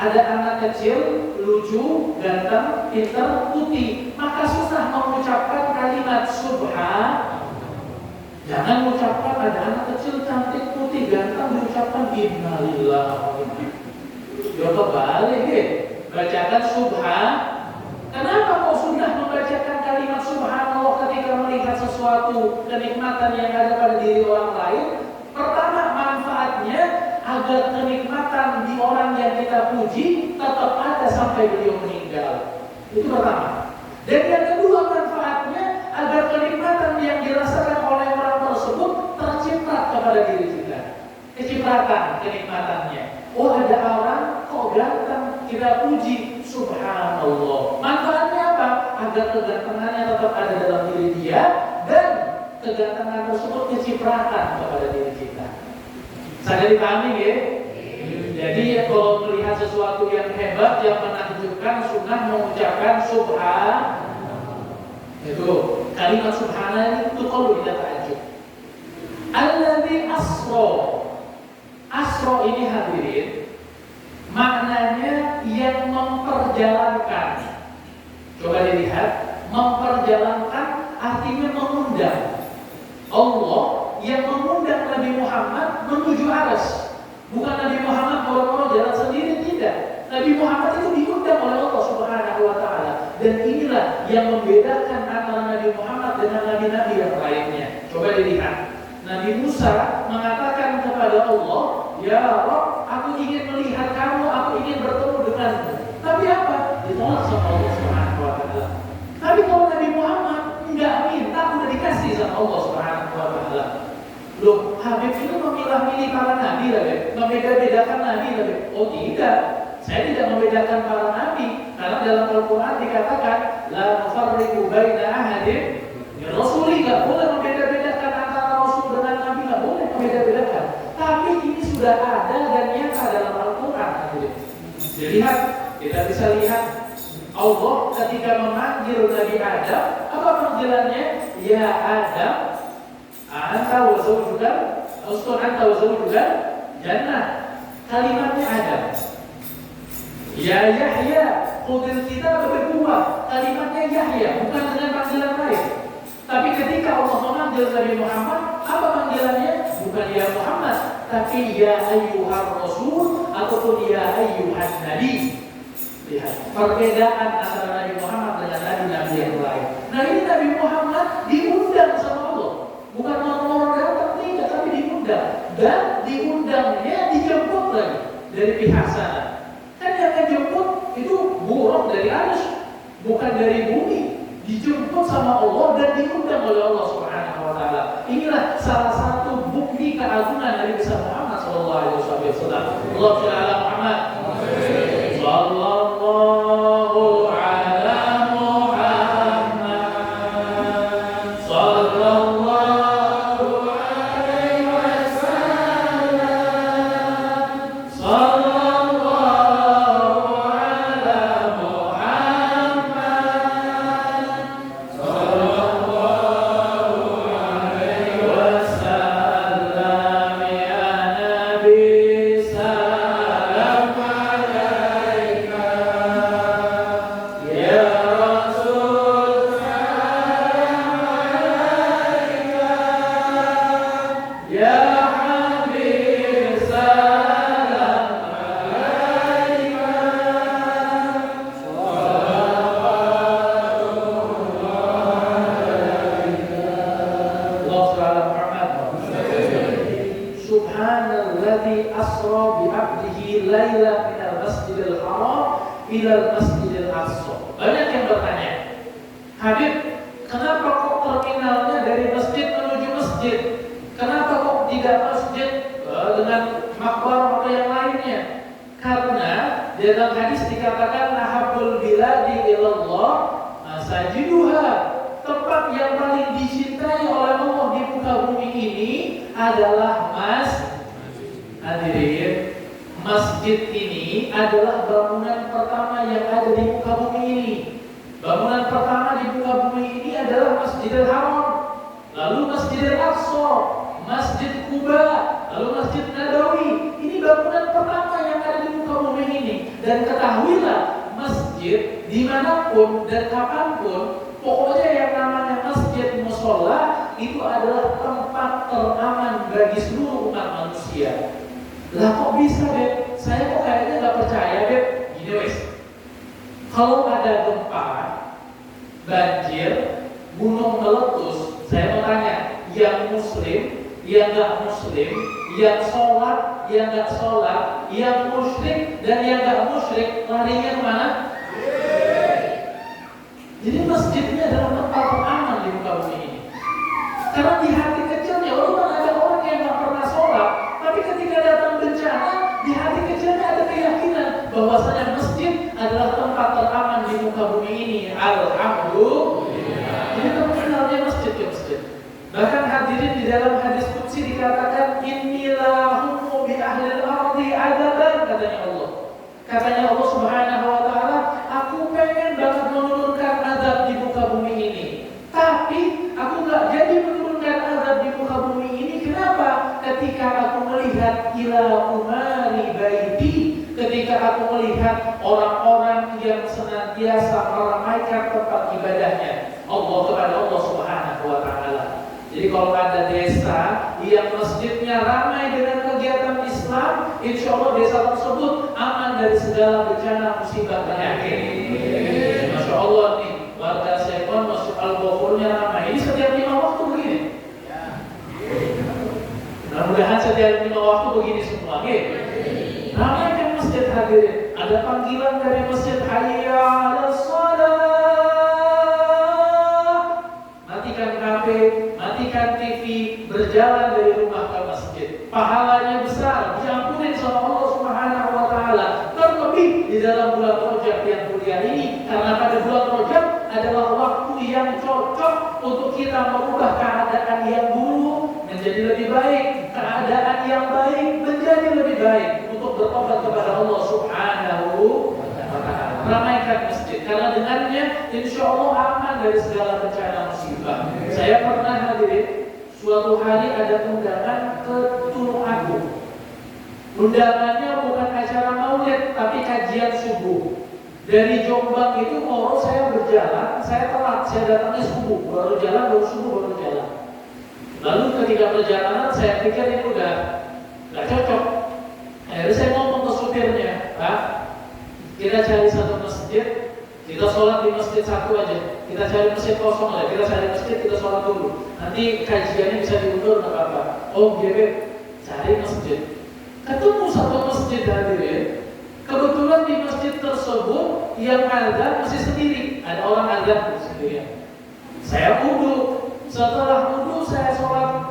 Speaker 1: Ada anak kecil, lucu, ganteng, pintar, putih, maka susah mengucapkan kalimat subhan. Jangan mengucapkan ada anak kecil, cantik, putih, ganteng, diucapkan innalillahi. Ya kebalik ya, bacakan subhan. Kenapa kau sunnah membacakan kalimat subhanallah ketika melihat sesuatu kenikmatan yang ada pada diri orang lain? Pertama, manfaatnya agar kenikmatan di orang yang kita puji tetap ada sampai beliau meninggal. Itu pertama. Dan yang kedua, manfaatnya agar kenikmatan yang dirasakan oleh orang tersebut terciprat kepada diri kita. Kecipratan kenikmatannya. Oh, ada orang kok ganteng, kita puji, subhanallah. Manfaatnya apa? Agar kegantengannya tetap ada dalam diri dia dan kegantengan tersebut kecipratan kepada diri kita. Saya dipahami ya? Jadi kalau melihat sesuatu yang hebat, yang menakjubkan, sunnah mengucapkan subhan. Itu kalimat subhana itu kalau kita takjub. Alladzi asra. Asra ini hadirin, maknanya yang memperjalankan. Coba dilihat, memperjalankan artinya mengundang. Allah yang mengundang Nabi Muhammad menuju arsy. Bukan Nabi Muhammad boro-boro jalan sendiri, tidak. Nabi Muhammad itu diundang oleh Allah Subhanahu wa taala. Dan inilah yang membedakan antara Nabi Muhammad dengan nabi-nabi yang lainnya. Coba dilihat. Nabi Musa mengatakan kepada Allah, "Ya Rabb, aku ingin melihat kamu, aku ingin bertemu denganmu." Tapi apa? Ditolak sama Allah Subhanahu wa taala. Tapi kalau Nabi Muhammad enggak minta, udah dikasih sama Allah Subhanahu wa taala. Loh, Habib itu memilah-milih para nabi lah, Beb. Membeda-bedakan nabi lah, Beb. Oh tidak, saya tidak membedakan para nabi. Karena dalam Al-Quran dikatakan, la nufarriqu baina ahadin min rasuli, nggak boleh membeda-bedakan antara rasul dengan nabi, nggak boleh membeda-bedakan. Tapi ini sudah ada dan nyata dalam Al-Quran. Lihat, kita bisa lihat Allah ketika memanggil Nabi Adam, apa panggilannya? Ya Adam, anta wa zawjuka, uskun anta wa zawjuka jannah. Kalimatnya Adam. Ya Yahya, khudil kitab berkuah. Kalimatnya Yahya, bukan dengan panggilan lain. Tapi ketika Allah memanggil Nabi Muhammad, apa panggilannya? Bukan ya Muhammad, tapi ya ayyuhar rasul ataupun ya ayyuhan nabi. Lihat perbedaan antara Nabi Muhammad dengan nabi-nabi yang lain. Nah ini Nabi Muhammad diundang sama Allah, bukan orang datang tidak, tapi diundang, dan diundangnya dijemput lagi dari pihak sana. Kan yang dijemput itu buruk dari arus, bukan dari bumi. Dijemput sama Allah dan diundang oleh Allah Subhanahu wa taala. Inilah salah satu bukti keagungan Nabi besar Muhammad sallallahu alaihi wasallam. Allah Ta'ala Muhammad sallallahu ala Muhammad sallallahu alaihi wasallam sallallahu ala Muhammad sallallahu alaihi wasallam ya Nabi salam alaika ya Rasul salam alaika ya Habib salam alaika Subhanalladzi asra bi 'abdihi laila minal masjidil haram ilal masjidil aqsa. Banyak yang bertanya, Habib, kenapa kok terminalnya dari masjid menuju masjid? Kenapa kok tidak masjid dengan makbar atau yang lainnya? Karena di dalam hadis dikatakan ahabbul biladi ilallah masajiduha. Tempat yang paling dicintai oleh Allah di muka bumi ini adalah hadirin, masjid ini adalah bangunan pertama yang ada di muka bumi ini. Bangunan pertama di muka bumi ini adalah Masjidil Haram, lalu Masjidil Aqsa, Masjid Quba, lalu Masjid Nabawi. Ini bangunan pertama yang ada di muka bumi ini. Dan ketahuilah, masjid dimanapun dan kapanpun, pokoknya yang namanya masjid musola itu adalah tempat teraman bagi seluruh umat manusia. Lah kok bisa, Beb? Saya kok kayaknya gak percaya, Beb. Gini wes, kalau ada gempa, banjir, gunung meletus, saya mau tanya, yang muslim, yang gak muslim, yang sholat, yang gak sholat, yang musyrik dan yang gak musyrik, larinya kemana? Jadi masjidnya adalah tempat teraman di muka bumi ini. Karena di hati kecilnya, walaupun ada orang yang gak pernah sholat, tapi ketika datang bencana, di hati kecilnya ada keyakinan bahwasanya masjid adalah tempat teraman di muka bumi ini. Alhamdulillah. Jadi terkenalnya masjid ya masjid. Bahkan hadirin di dalam hadis qudsi dikatakan innilahummu bi ahlil ardi adaban, katanya Allah. Katanya Allah Subhanahu wa taala, aku pengen banget menurunkan azab di muka bumi ini. Tapi aku enggak jadi menurunkan azab di muka bumi ini. Kenapa? Ketika aku melihat ila umari baiti, ketika aku melihat orang-orang yang senantiasa meramaikan tempat ibadahnya Allah kepada Allah Subhanahu wa taala. Jadi kalau ada desa yang masjidnya ramai dengan kegiatan Islam, insya Allah desa tersebut aman dari segala bencana musibah penyakit. Masya Allah nih, warga Sekon masuk Al-Ghafurnya ramai. Ini setiap 5 waktu begini. Mudah-mudahan setiap 5 waktu begini semua. Ramai kan masjid hadirin. Ada panggilan dari masjid, hayya 'alas shalah. Matikan HP, matikan TV, berjalan dari rumah kita merubah keadaan yang buruk menjadi lebih baik, keadaan yang baik menjadi lebih baik untuk bertobat kepada Allah Subhanahu wa Ta'ala. Ramaikan masjid, karena dengannya insya Allah aman dari segala bencana musibah. Saya pernah hadirin suatu hari ada undangan ke Tulung Agung. Undangannya bukan acara maulid, tapi kajian subuh. Dari Jombang itu saya berjalan, saya telat, saya datangnya subuh, baru jalan, baru subuh, baru jalan. Lalu ketika perjalanan saya pikir ini udah nggak cocok. Akhirnya saya ngomong ke supirnya, Pak, kita cari satu masjid, kita sholat di masjid satu aja. Kita cari masjid kosong aja, kita cari masjid, kita sholat dulu. Nanti kajiannya bisa diundur, nggak apa-apa. Oh, gitu, cari masjid. Ketemu satu masjid hadirin. Kebetulan di masjid tersebut yang azan masih sendiri, ada orang azan sendirian. Saya wudhu, setelah wudhu saya sholat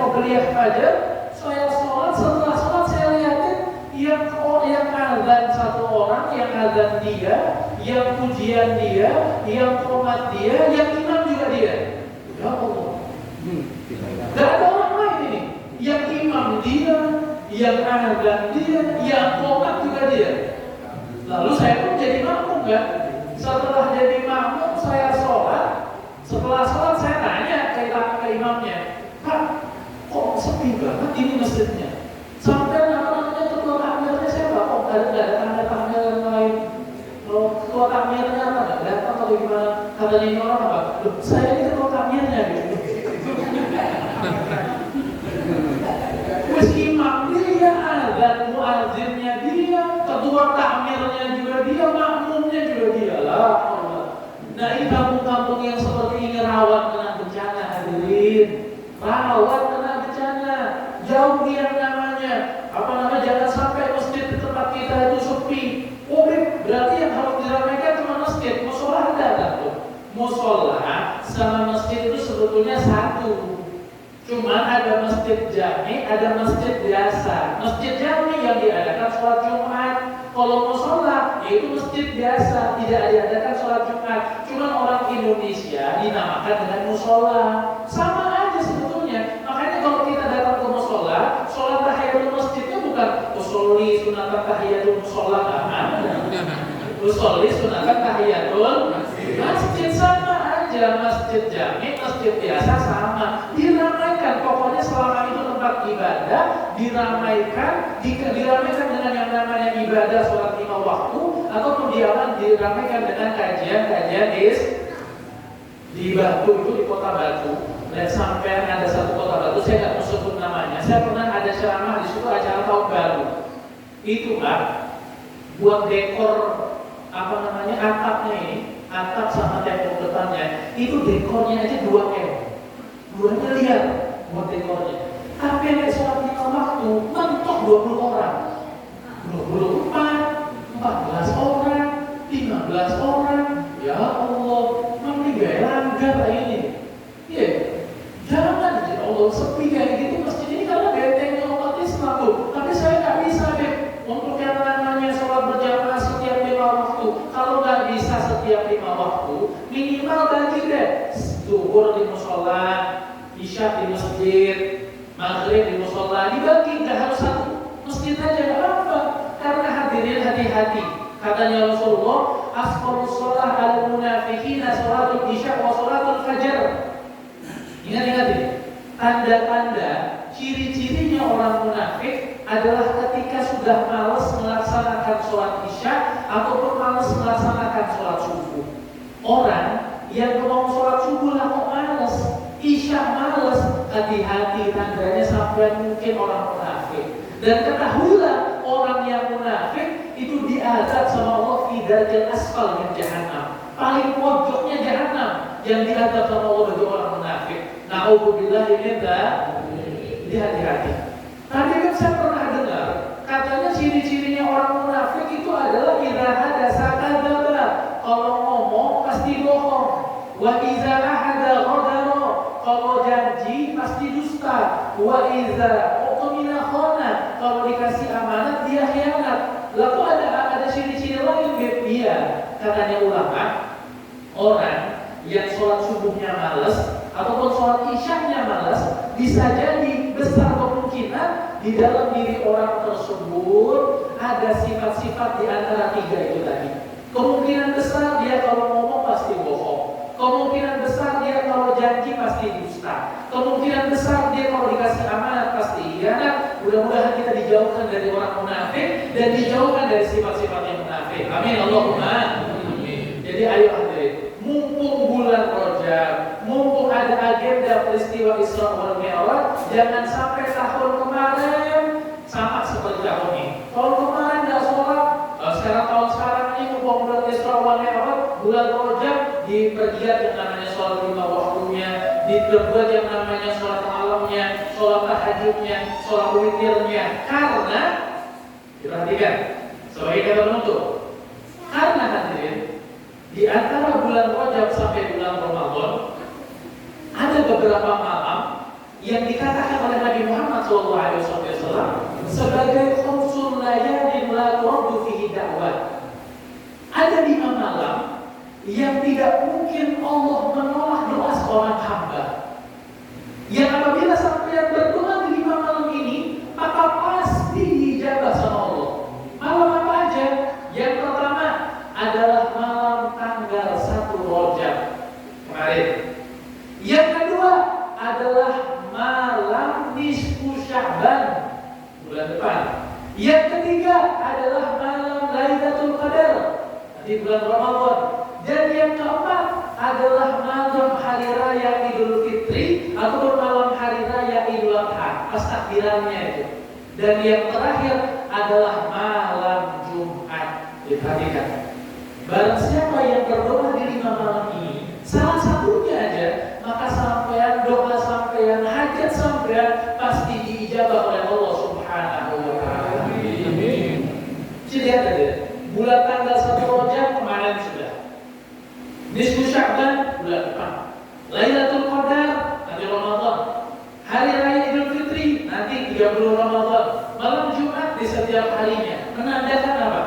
Speaker 1: qobliyah fajar. Saya sholat, setelah sholat saya lihatin yang azan satu orang, yang azan dia, yang pujian dia, yang qomat dia, yang imam juga dia. Ya Allah, gak ada orang lain ini. Yang imam dia, yang azan dia, yang qomat juga dia. Lalu saya pun jadi makmum kan. Setelah jadi makmum saya sholat. Setelah sholat saya tanya ke imamnya, Pak, kok sepi banget ini masjidnya? Sampai namanya ketua takmirnya saya kok nggak ada tanda-tanda yang lain. Kalau ketua takmirnya apa nggak datang atau gimana? Katanya ini orang apa? Saya ini ketua takmirnya gitu. Wes imam dia, dan muazzinnya dia, ketua takmirnya juga dia, makmumnya juga dia lah. Nah, ini kampung-kampung yang seperti ini rawan kena bencana hadirin, rawan kena bencana. Jauh yang namanya jangan sampai masjid di tempat kita itu sepi. Oh, berarti yang harus diramaikan cuma masjid, musola ada tak tuh? Musola sama masjid itu sebetulnya satu. Cuma ada masjid jami, ada masjid biasa. Masjid jami yang diadakan sholat Jumat. Kalau musola, yaitu masjid biasa, tidak diadakan sholat Jumat. Cuma orang Indonesia dinamakan dengan musola. Sama aja sebetulnya. Makanya kalau kita datang ke musola, sholat tahiyatul masjidnya bukan usolli sunatan tahiyatul musola, kan? Usolli sunatan tahiyatul masjid, sama aja. Masjid jami, masjid biasa sama. Diramaikan, pokoknya selama itu tempat ibadah, diramaikan dengan yang namanya ibadah sholat 5 waktu, ataupun diramaikan dengan kajian di Batu, itu di kota Batu. Dan sampai ada satu kota Batu, saya nggak mau sebut namanya. Saya pernah ada ceramah di situ, acara tahun baru. Itu kan buat dekor atapnya ini, atap sama tembok depannya, itu dekornya aja 2 M. 2 miliar buat dekornya. Tapi yang sholat 5 waktu, mentok 20 orang. 24, 14 orang, 15 orang. Ya Allah, mending gak langgar ini. Iya, jangan ya Allah, sepi kayak gitu masjid ini karena bentengnya umat Islam tuh. Tapi saya gak bisa deh untuk yang namanya sholat berjamaah setiap 5 waktu. Kalau gak bisa setiap 5 waktu, minimal bagi deh. Zuhur di musola, isya di masjid, maghrib di musola, dibagi, gak harus satu masjid aja, gak apa-apa. Karena hadirin hati-hati, katanya Rasulullah, asqalus sholah al-munafiqina sholatul isya wa sholatul fajar. Ingat ini, tanda-tanda ciri-cirinya orang munafik adalah ketika sudah malas melaksanakan sholat isya ataupun malas melaksanakan sholat subuh. Orang yang mau sholat subuh lah kok malas, isya malas, hati-hati, tandanya sampai mungkin orang munafik. Dan ketahuilah orang yang munafik itu diazab sama Allah fi darjil asfal min jahannam, paling pojoknya jahannam yang diazab sama Allah bagi orang munafik. Na'udzubillah min dzalik. Hati-hati. Tadi kan saya pernah dengar katanya ciri-cirinya orang munafik itu adalah idza hadasa kadzaba, kalau ngomong pasti bohong. Wa idza ahada ghadara, kalau janji pasti dusta. Wa idza uqmina khana, kalau dikasih amanat dia khianat. Lalu ada ciri-ciri lain, iya, katanya ulama, orang yang sholat subuhnya malas ataupun sholat isyanya malas, bisa jadi besar kemungkinan di dalam diri orang tersebut ada sifat-sifat di antara tiga itu tadi. Kemungkinan besar dia kalau ngomong pasti bohong. Kemungkinan besar dia kalau janji pasti dusta. Kemungkinan besar dia kalau dikasih amanat pasti hianat. Mudah-mudahan kita dijauhkan dari orang munafik dan dijauhkan dari sifat-sifat yang munafik. Amin Allahumma. Jadi ayo hadirin, mumpung bulan Rajab, mumpung ada agenda peristiwa Isra wal Mi'raj, jangan sampai tahun kemarin sama seperti tahun ini. Tahun kemarin nggak sholat, sekarang tahun sekarang ini mumpung bulan Isra wal Mi'raj, bulan Rajab dipergiat yang namanya sholat 5 waktunya, diperbuat yang namanya sholat malamnya, sholat tahajudnya, sholat witirnya. Karena diperhatikan sebagai kata penutup, karena hadirin, di antara bulan Rajab sampai bulan Ramadan ada beberapa malam yang dikatakan oleh Nabi Muhammad SAW sebagai khamsul layalin la turaddu fihi da'wat. Ada 5 malam yang tidak mungkin Allah menolak doa seorang hamba. Yang apabila sampai berdoa di 5 malam ini, maka pasti dijabah sama Allah. Malam apa aja? Yang pertama adalah malam tanggal 1 Rajab kemarin. Yang kedua adalah malam nisfu Sya'ban bulan depan. Yang ketiga adalah malam Lailatul Qadar di bulan Ramadan. Dan yang keempat adalah malam hari raya Idul Fitri atau malam hari raya Idul Adha, pas takbirannya itu. Dan yang terakhir adalah malam Jumat. Diperhatikan. Barang siapa yang berdoa di 5 malam ini, salah satunya aja, maka sampean doa sampean, hajat sampean pasti diijabah oleh Allah Subhanahu wa taala. Amin. Lihat aja, bulan tanggal 1 Rajab kemarin sudah. Nisfu Sya'ban bulan depan. Lailatul Qadar nanti Ramadan. Hari raya Idul Fitri nanti 30 Ramadan. Malam Jumat di setiap harinya. Menandakan apa?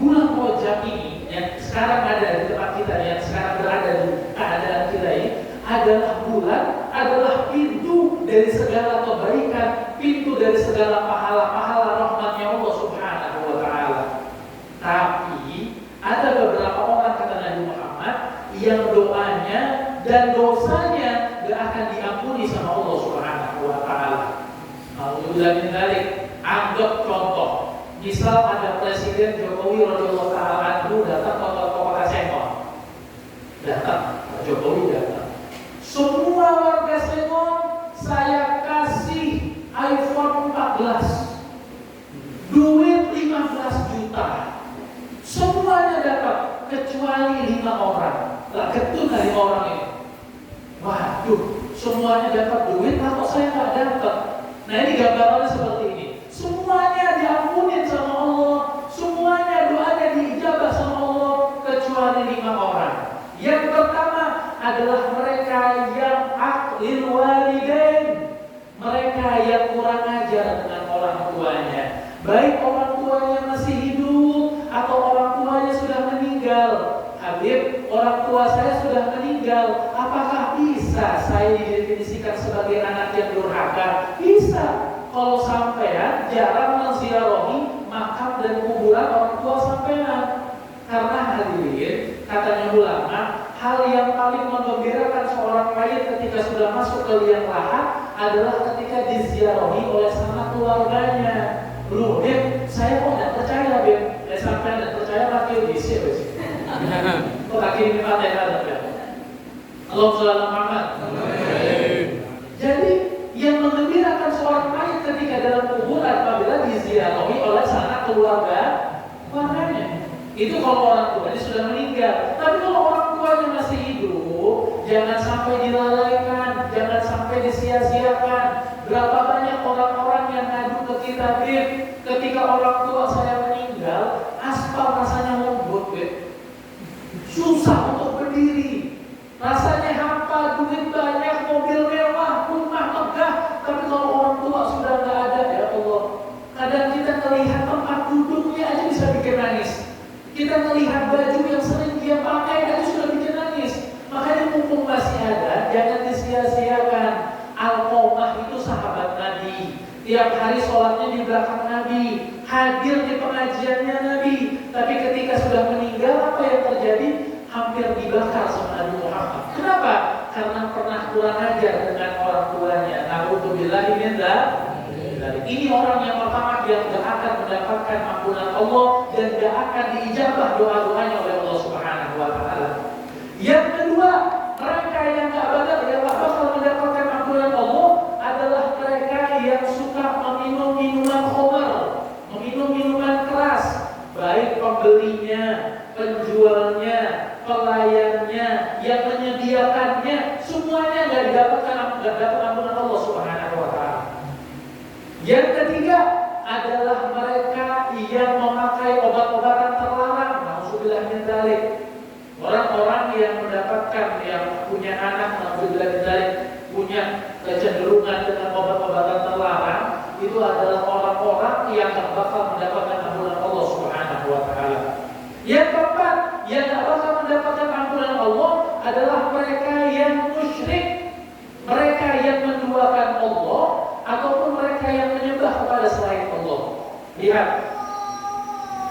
Speaker 1: Bulan Rajab ini yang sekarang ada di tempat kita, yang sekarang berada di keadaan kita ini adalah bulan, adalah pintu dari segala kebaikan, pintu dari segala pahala-pahala rahmatnya Allah Subhanahu wa taala. Tapi ada beberapa orang, kata Nabi Muhammad, yang doanya dan dosanya gak akan diampuni sama Allah Subhanahu wa taala. Alhamdulillah min dzalik. Anggap contoh, misal ada Presiden Jokowi radhiyallahu taala anhu datang ke Kota Sengon. Datang, Pak Jokowi datang. Semua warga Sengon saya kasih iPhone 14. Duit 15 juta. Semuanya dapat kecuali 5 orang. Lah ketun dari orang ini. Waduh, semuanya dapat duit, kok saya nggak dapat? Nah ini gambarannya seperti ini. Semuanya diampunin sama Allah, semuanya doanya diijabah sama Allah kecuali 5 orang. Yang pertama adalah mereka yang aqlil walidain, mereka yang kurang ajar dengan orang tuanya, baik orang tuanya masih hidup atau orang tuanya sudah meninggal. Habib, orang tua saya sudah meninggal, apakah bisa saya didefinisikan sebagai anak yang durhaka? Bisa. Kalau sampean jarang menziarahi makam dan kuburan orang tua sampean. Karena hadirin, katanya ulama, hal yang paling menggembirakan seorang mayit ketika sudah masuk ke liang lahat adalah ketika diziarahi oleh sanak keluarganya. Loh, Beb, saya kok tidak percaya, Beb. Sampean tidak percaya mati bisa, Beb. Kok kaki ini Fatihah, Beb? Allahumma shalli ala Muhammad. Jadi yang menggembirakan seorang mayit ketika dalam kuburan apabila diziarahi oleh sanak keluarganya. Itu kalau orang tuanya sudah meninggal. Tapi kalau orang tuanya masih hidup, jangan sampai dilalaikan, jangan sampai disia-siakan. Berapa banyak orang-orang yang ngadu ke kita, Bib, ketika orang tua saya meninggal, aspal rasanya lembut, Bib. Susah untuk berdiri. Rasanya hampa, duit banyak, mobil mewah, rumah megah. Tapi kalau orang tua sudah nggak ada, ya Allah, kadang kita melihat tempat duduknya aja bisa bikin nangis. Kita melihat baju yang sering dia pakai aja sudah bikin nangis. Makanya Tiap hari sholatnya di belakang Nabi, hadir di pengajiannya Nabi. Tapi ketika sudah meninggal, apa yang terjadi? Hampir dibakar sama Nabi Muhammad. Kenapa? Karena pernah kurang ajar dengan orang tuanya. Na'udzubillahi min dzalik. Ini orang yang pertama yang gak akan mendapatkan ampunan Allah dan gak akan diijabah doa-doanya oleh Allah Subhanahu wa Ta'ala. Yang kedua, mereka yang gak bakal mendapatkan ampunan Allah adalah mereka yang suka meminum minuman khamar, meminum minuman keras, baik pembelinya, penjualnya, pelayannya, yang menyediakannya, semuanya gak dapat ampunan Allah Subhanahu wa Ta'ala. Yang ketiga adalah mereka yang memakai obat-obatan terlarang. Na'udzubillah min dzalik. Orang-orang yang mendapatkan, yang punya anak, na'udzubillah min dzalik, punya kecenderungan dengan obat-obatan terlarang, itu adalah orang-orang yang tak bakal mendapatkan ampunan Allah Subhanahu wa Ta'ala. Yang keempat, yang tak bakal mendapatkan ampunan Allah adalah mereka yang musyrik, mereka yang menduakan Allah ataupun mereka yang menyembah kepada selain Allah. Lihat,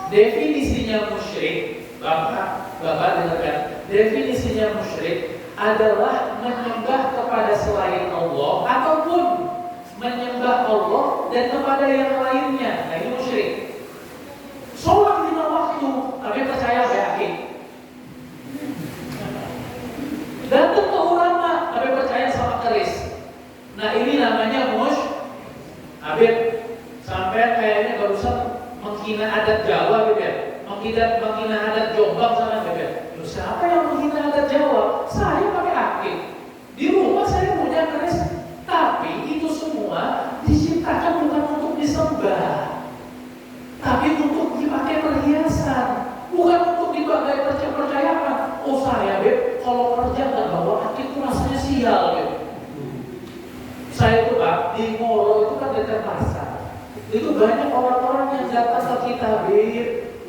Speaker 1: definisinya musyrik, Bapak dengarkan. Definisinya musyrik adalah menyembah kepada selain Allah ataupun menyembah Allah dan kepada yang lainnya. Nah, ini musyrik. Sholat 5 waktu, tapi percaya yakin. Datang ke ulama, tapi percaya sama keris. Nah, ini namanya Abid. Sampai kayaknya barusan menghina adat Jawa gitu ya. Menghina adat Jombang sama gitu ya. Loh, siapa yang menghina adat Jawa? Saya pakai akik. Di rumah saya punya keris. Tapi itu semua diciptakan bukan untuk disembah, tapi untuk dipakai perhiasan, bukan untuk dipakai percayaan. Oh, saya kalau kerja nggak bawa akik itu rasanya sial gitu. Saya itu Pak, di Moro itu kan dekat pasar. Itu banyak orang-orang yang datang ke kita,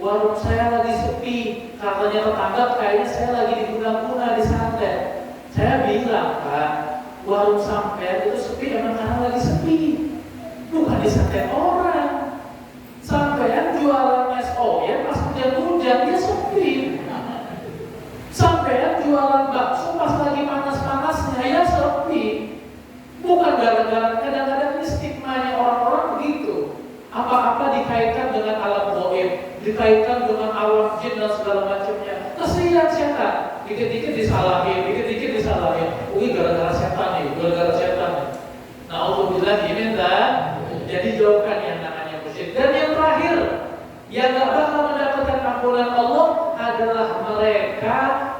Speaker 1: warung saya lagi sepi, katanya tetangga kayaknya saya lagi di guna-guna di santet. Saya bilang, Pak, warung sampean itu sepi emang karena lagi sepi, bukan disantet orang. Sampean jualan es oyen pas hujan-hujan dia sepi. Sampean jualan bakso pas lagi panas-panasnya ya sepi. Bukan gara-gara kadang-kadang ini stigmanya orang-orang begitu. Apa-apa dikaitkan dengan alam gaib, dikaitkan dengan alam jin dan segala macamnya. Kesian setan, dikit-dikit disalahin. Wih, gara-gara setan nih. Na'udzubillah min dzalik. Jadi jauhkan yang namanya musyrik. Dan yang terakhir, yang gak bakal mendapatkan ampunan Allah adalah mereka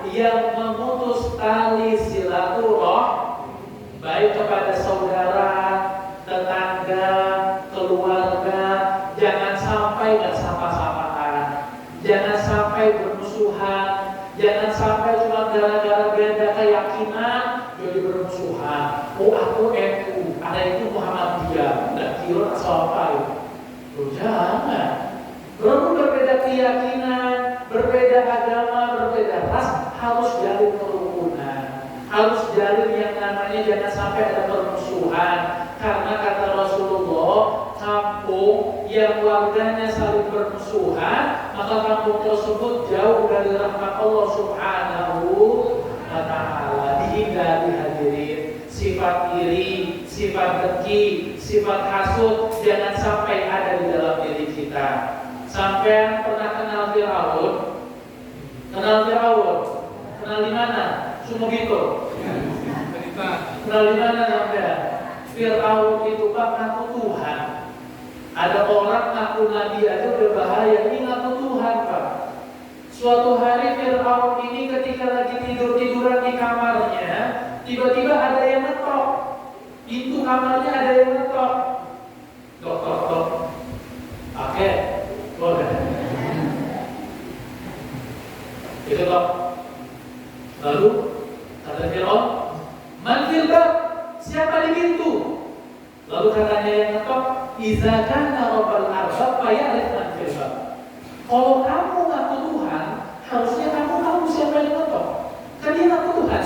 Speaker 1: yang memutus tali silaturahmi, baik kepada saudara, tetangga, keluarga. Jangan sampai gak sapa-sapaan, jangan sampai bermusuhan, jangan sampai cuma gara-gara beda keyakinan jadi bermusuhan. Oh, aku NU, ada itu Muhammadiyah, nggak kira asal apa itu. Oh, jangan. Walaupun berbeda keyakinan, berbeda agama, berbeda ras, harus jalin kerukunan, harus jalin yang namanya jangan sampai ada permusuhan. Karena kata Rasulullah, kampung yang warganya saling bermusuhan, maka kampung tersebut jauh dari rahmat Allah Subhanahu wa Ta'ala. Dihindari hadirin sifat iri, sifat dengki, sifat hasud jangan sampai ada di dalam diri kita. Sampai pernah kenal Firaun? Kenal Firaun? Kenal di mana? Sumogito. Kenal di mana sampai? Firaun itu Pak ngaku Tuhan. Ada orang ngaku Nabi aja udah bahaya. Ini ngaku Tuhan Pak. Suatu hari Firaun ini ketika lagi tiduran di kamarnya, tiba-tiba ada yang ngetok. Pintu kamarnya ada yang ngetok. Tok. Oke, boleh. Itu Tok. Lalu kata Firaun, "Man fil bab?" Siapa di pintu? Lalu katanya yang ngetok, "Iza kana rabbal arbab faya'rif man fil bab." Kalau kamu ngaku Tuhan, harusnya kamu tahu siapa yang ngetok. Kan dia ngaku Tuhan.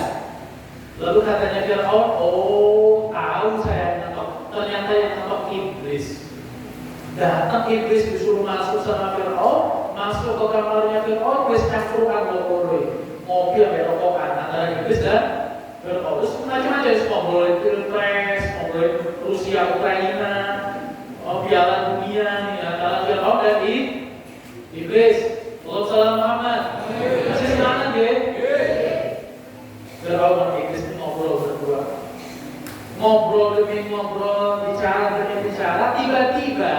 Speaker 1: Lalu katanya Firaun, "Oh, tahu saya yang ngetok. Ternyata yang ngetok iblis." Datang iblis disuruh masuk sama Fir'aun, masuk ke kamarnya Fir'aun, iblis campuran ngopi sampai rokokan antara iblis dan Fir'aun. Terus macam-macam, ngobrolin Pilpres, ngobrolin Rusia, Ukraina, Piala Dunia nih antara Fir'aun dan iblis. Salam Muhammad. Masih semangat ya? Fir'aun dan iblis ngobrol berdua. Ngobrol demi ngobrol, bicara demi bicara, tiba-tiba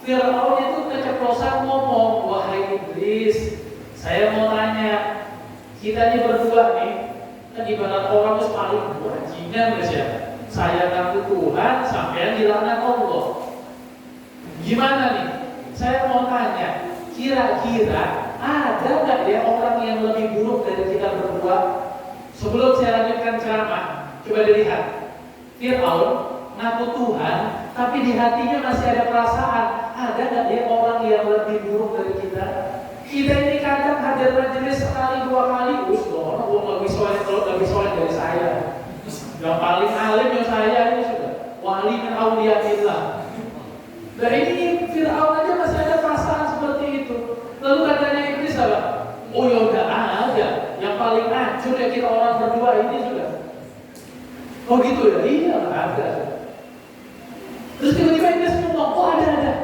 Speaker 1: Fir'aun itu keceplosan ngomong, wahai iblis, saya mau tanya, kita ini berdua nih, kan ibarat orang itu paling bajingan guys ya. Saya ngaku Tuhan, sampean dilaknat Allah. Gimana nih? Saya mau tanya, kira-kira ada nggak ya orang yang lebih buruk dari kita berdua? Sebelum saya lanjutkan ceramah, coba dilihat. Fir'aun ngaku Tuhan, tapi di hatinya masih ada perasaan. Ada nggak ya orang yang lebih buruk dari kita? Kita ini kadang hadir majelis sekali dua kali, lebih soleh dari saya. Yang paling alim yang saya ini sudah wali min auliyaillah. Dan ini Fir'aun aja masih ada perasaan seperti itu. Lalu katanya iblis apa? Oh ya udah ada. Yang paling hancur ya kita orang berdua ini sudah. Oh gitu ya? Iya ada. Terus tiba-tiba iblis ngomong, oh ada.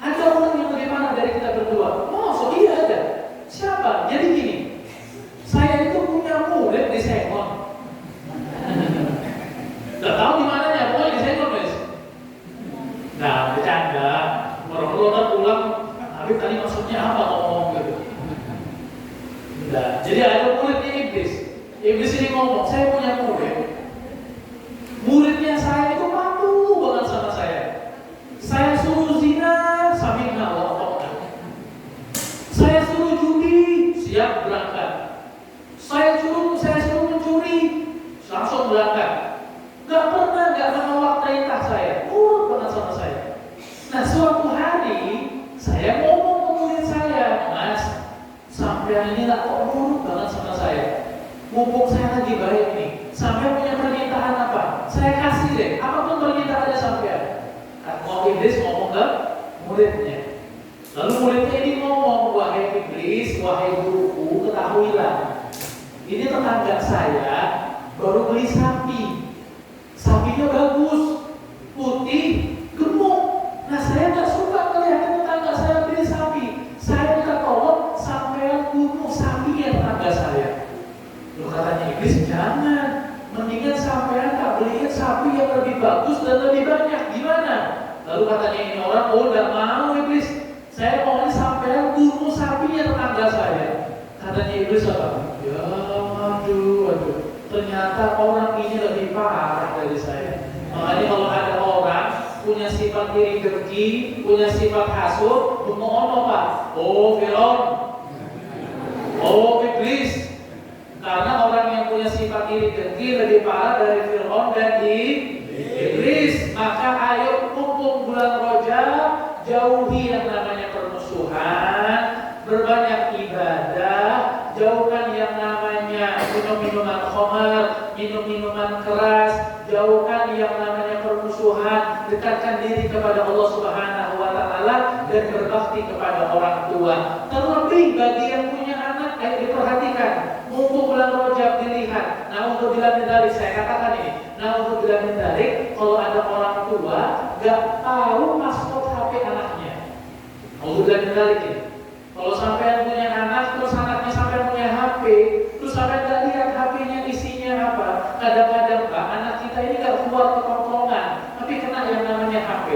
Speaker 1: Ada orang yang lebih parah dari kita berdua. Oh so iya ada. Siapa? Jadi gini, saya itu punya murid di Sengon. Gak tahu di mananya, pokoknya di Sengon guys. Nah bercanda, orang-orang pulang, Habib tadi maksudnya apa ngomong gitu. Nah, jadi ada muridnya iblis. Iblis ini ngomong, saya punya murid. Muridnya saya itu patuh banget sama saya. Saya suruh zina, samina wa saya suruh judi, siap berangkat. Saya suruh mencuri, langsung berangkat. Gak pernah menolak perintah saya, nurut banget sama saya. Nah suatu hari saya ngomong ke murid saya, Mas, sampean ini kok nurut banget sama saya. Mumpung saya lagi baik nih, sampean punya permintaan apa? Saya kasih deh, apapun permintaannya sampean. Mau iblis ngomong ke muridnya. Lalu muridnya ini ngomong, wahai iblis, wahai guruku, ketahuilah, ini tetangga saya baru beli sapi. Sapinya bagus, putih, gemuk. Nah saya nggak suka melihat tetangga saya beli sapi. Saya minta tolong sampean bunuh sapinya tetangga saya. Loh katanya iblis, jangan. Mendingan sampean tak beliin sapi yang lebih bagus dan lebih banyak. Gimana? Lalu katanya ini orang, oh nggak mau iblis. Saya maunya sampean bunuh sapinya tetangga saya. Katanya iblis apa? Ya aduh. Ternyata orang ini lebih parah dari saya. Makanya kalau ada orang punya sifat iri dengki, punya sifat hasud, bunuh Pak. Oh Fir'aun, oh iblis. Karena orang yang punya sifat iri dengki lebih parah dari Fir'aun dan iblis. Maka ayo mumpung bulan Rajab, jauhi yang namanya permusuhan, berbanyak ibadah, jauhkan yang namanya minum-minuman khamar, minum-minuman keras, jauhkan yang namanya permusuhan, dekatkan diri kepada Allah Subhanahu wa taala dan berbakti kepada orang tua. Terlebih bagi yang punya anak, diperhatikan. Mumpung bulan Rajab dilihat. Nah, untuk bila mendalik saya katakan ini. Nah, untuk bila mendalik, kalau ada orang tua gak tahu password HP anaknya. Untuk bila mendalik ini. Kalau sampai punya anak, terus anaknya sampai punya HP, terus sampai gak lihat HP-nya isinya apa. Kadang-kadang Pak, anak kita ini gak keluar ke tongkrongan, tapi kena yang namanya HP.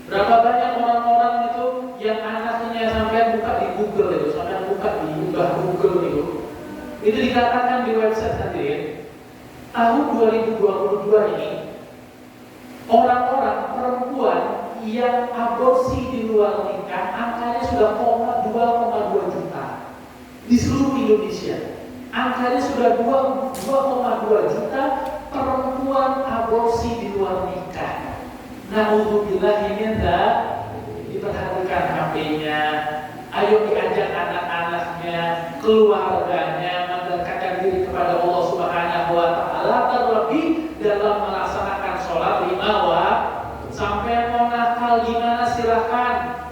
Speaker 1: Berapa banyak orang-orang itu yang anaknya sampai buka di Google itu, sampai buka di Google itu. Itu dikatakan di website hadirin, tahun 2022 ini orang-orang perempuan yang aborsi di luar nikah angkanya sudah 2,2 juta di seluruh Indonesia. Angkanya sudah 2,2 juta perempuan aborsi di luar nikah. Na'udzubillah, ini enggak diperhatikan HP-nya. Ayo diajak anak-anaknya, keluarganya mendekatkan diri kepada Allah Subhanahu wa taala, terlebih dalam melaksanakan sholat 5 waktu. Sampai mau nakal gimana sih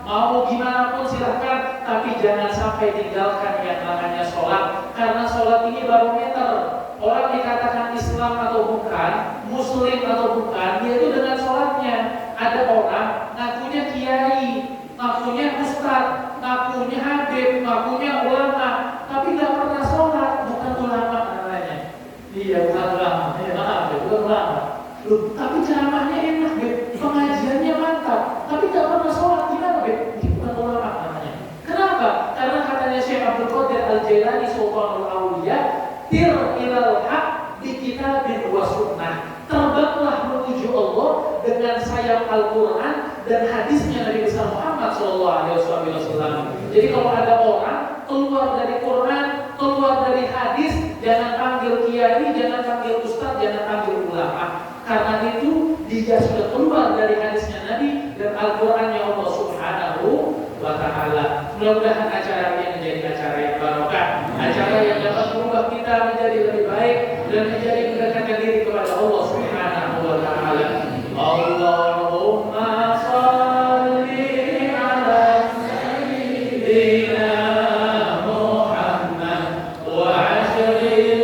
Speaker 1: mau gimana pun silahkan, tapi jangan sampai tinggalkan yang namanya sholat, karena sholat ini barometer orang dikatakan Islam atau bukan, Muslim atau bukan, yaitu dengan sholatnya. Ada orang ngakunya kiai, ngakunya ustadz, ngakunya habib, ngakunya ulama, tapi nggak pernah sholat, bukan ulama namanya. Iya, bukan ulama. Maaf, bukan ulama. Loh, tapi ceramahnya enak, pengajiannya mantap, tapi nggak pernah sholat, gimana, Ini bukan ulama namanya. Kenapa? Karena katanya Syekh Abdul Qadir Al-Jailani Sultanul Auliya, tir ilal haq bi kitabin wa sunnah. Terbanglah menuju Allah dengan sayap Al-Quran dan hadisnya Nabi besar Muhammad SAW. Jadi kalau ada orang keluar dari Quran, keluar dari hadis, jangan panggil kiai, jangan panggil ustaz, jangan panggil ulama. Karena itu dia sudah keluar dari hadisnya Nabi dan Al-Qurannya Allah Subhanahu wa Ta'ala. Mudah-mudahan acara ini menjadi acara yang barokah, acara yang dapat merubah kita menjadi lebih baik dan menjadi mendekatkan diri kepada Allah Subhanahu wa Ta'ala. Allahumma shalli ala sayyidina Muhammad wa ashri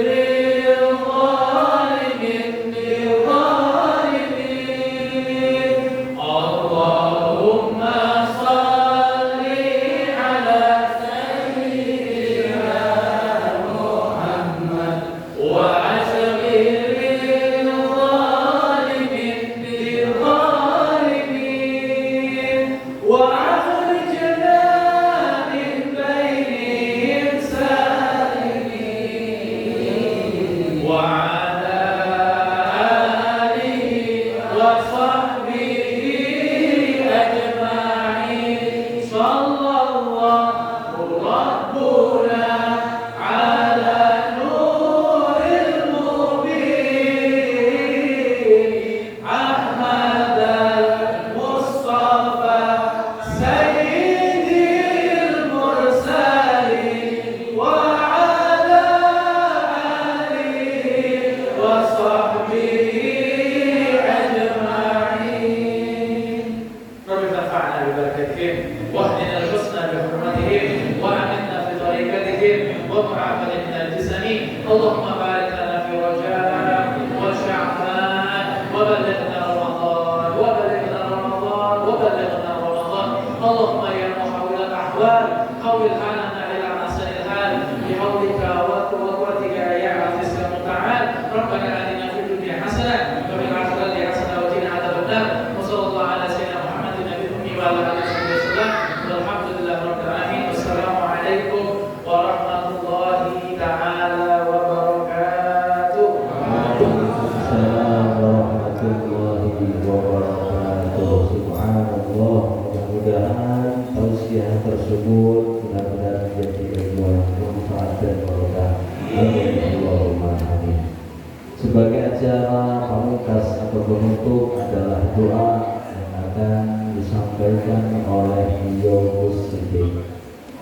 Speaker 2: Sebagai acara pamungkas atau penutup adalah doa yang akan disampaikan oleh beliau Gus Siddiq.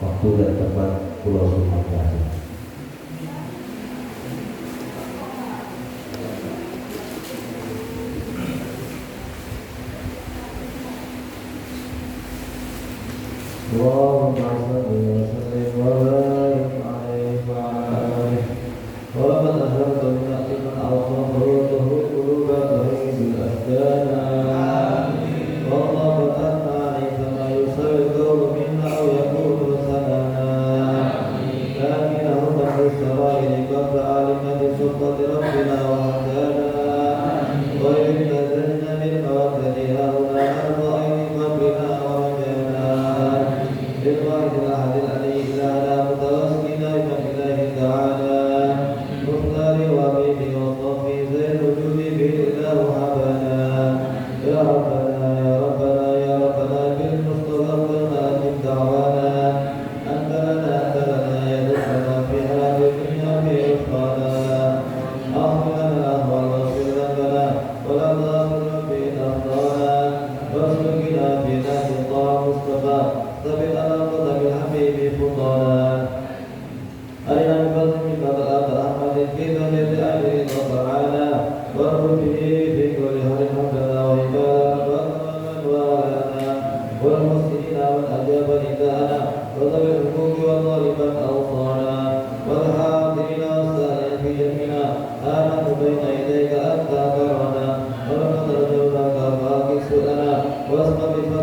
Speaker 2: Waktu dan tempat Pulau Sumatera. Allahumma shalli wa sallim wa barik alaihi wa ala alihi wa laqad azhartu min aqman al-qulubi quluban bil ahdana wallahu ta'ala alayka ma yusallu minna aw yaqulu sanana lakin huwa as-sarair qabla alimati sultati rabbina wa hadana wa yunzilna min mawadati hauna arba'in qablina wa rajana بالواحد الأحد الذي لا متوسلين بمن إله تعالى مختار وبه وصفي زين وجودي به الله حبنا يا ربنا يا ربنا يا ربنا بالمصطفى قلنا أجب دعوانا أنت لنا يدفنا في هذه الدنيا برفقنا أغفر لنا الأهوال واغفر ذنبنا ولا تغفر بنا أخطانا واسلكنا في نهج طه مصطفى ثبت على قدم الحبيب فضالا أرنا بفضل منك الأرض أحمد في ذنب أجر وطعانا وارحم به في كل هر حمدنا وعبادنا ومن والانا والمسلمين والأرض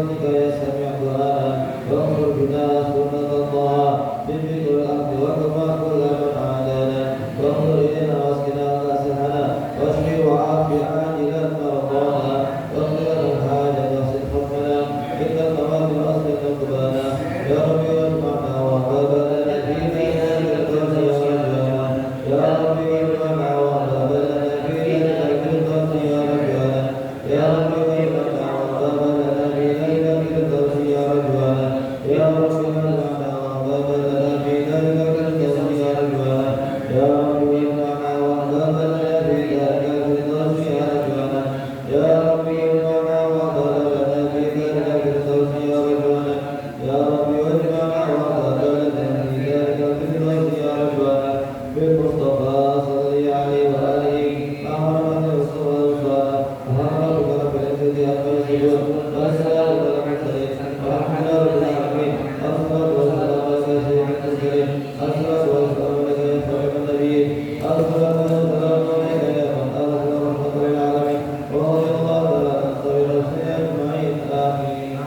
Speaker 2: بفضلك يا سميع دعاءنا واغفر بنا سنة الله بالبر والعدل وكفى كل من عادانا وانظر إلينا واسقنا كاسحنا واشفي وعافي عاجلا مرضانا واغفر لنا الحاجة واغسل حكمنا إن القوات واصلح قلوبنا يا رب واجمعنا وهب لنا في ذلك الفوز يا رجانا يا رب واجمعنا وهب لنا في ذلك الفوز يا رجانا يا رب واجمعنا وهب لنا في ذلك الفوز يا رجانا يا رب واجمعنا وهب لنا في ذلك الفوز يا رجانا يا رب واجمعنا وهب لنا في ذلك الفوز يا رجانا يا رب واجمعنا وهب لنا في ذلك الفوز يا رجانا يا رب واجمعنا وهب لنا في ذلك الفوز يا رجانا بالمصطفى صلى عليه وآله أحرم الرسول والصلاة أحرم رب العزة عما يصفون والسلام على المرسلين والحمد لله رب العالمين الصلاة والسلام على سيدنا المرسلين الصلاة والسلام على خاتم النبيين الصلاة والسلام عليك يا من أرسل رحمة للعالمين ورضي الله تعالى عن خير الرسل أجمعين آمين.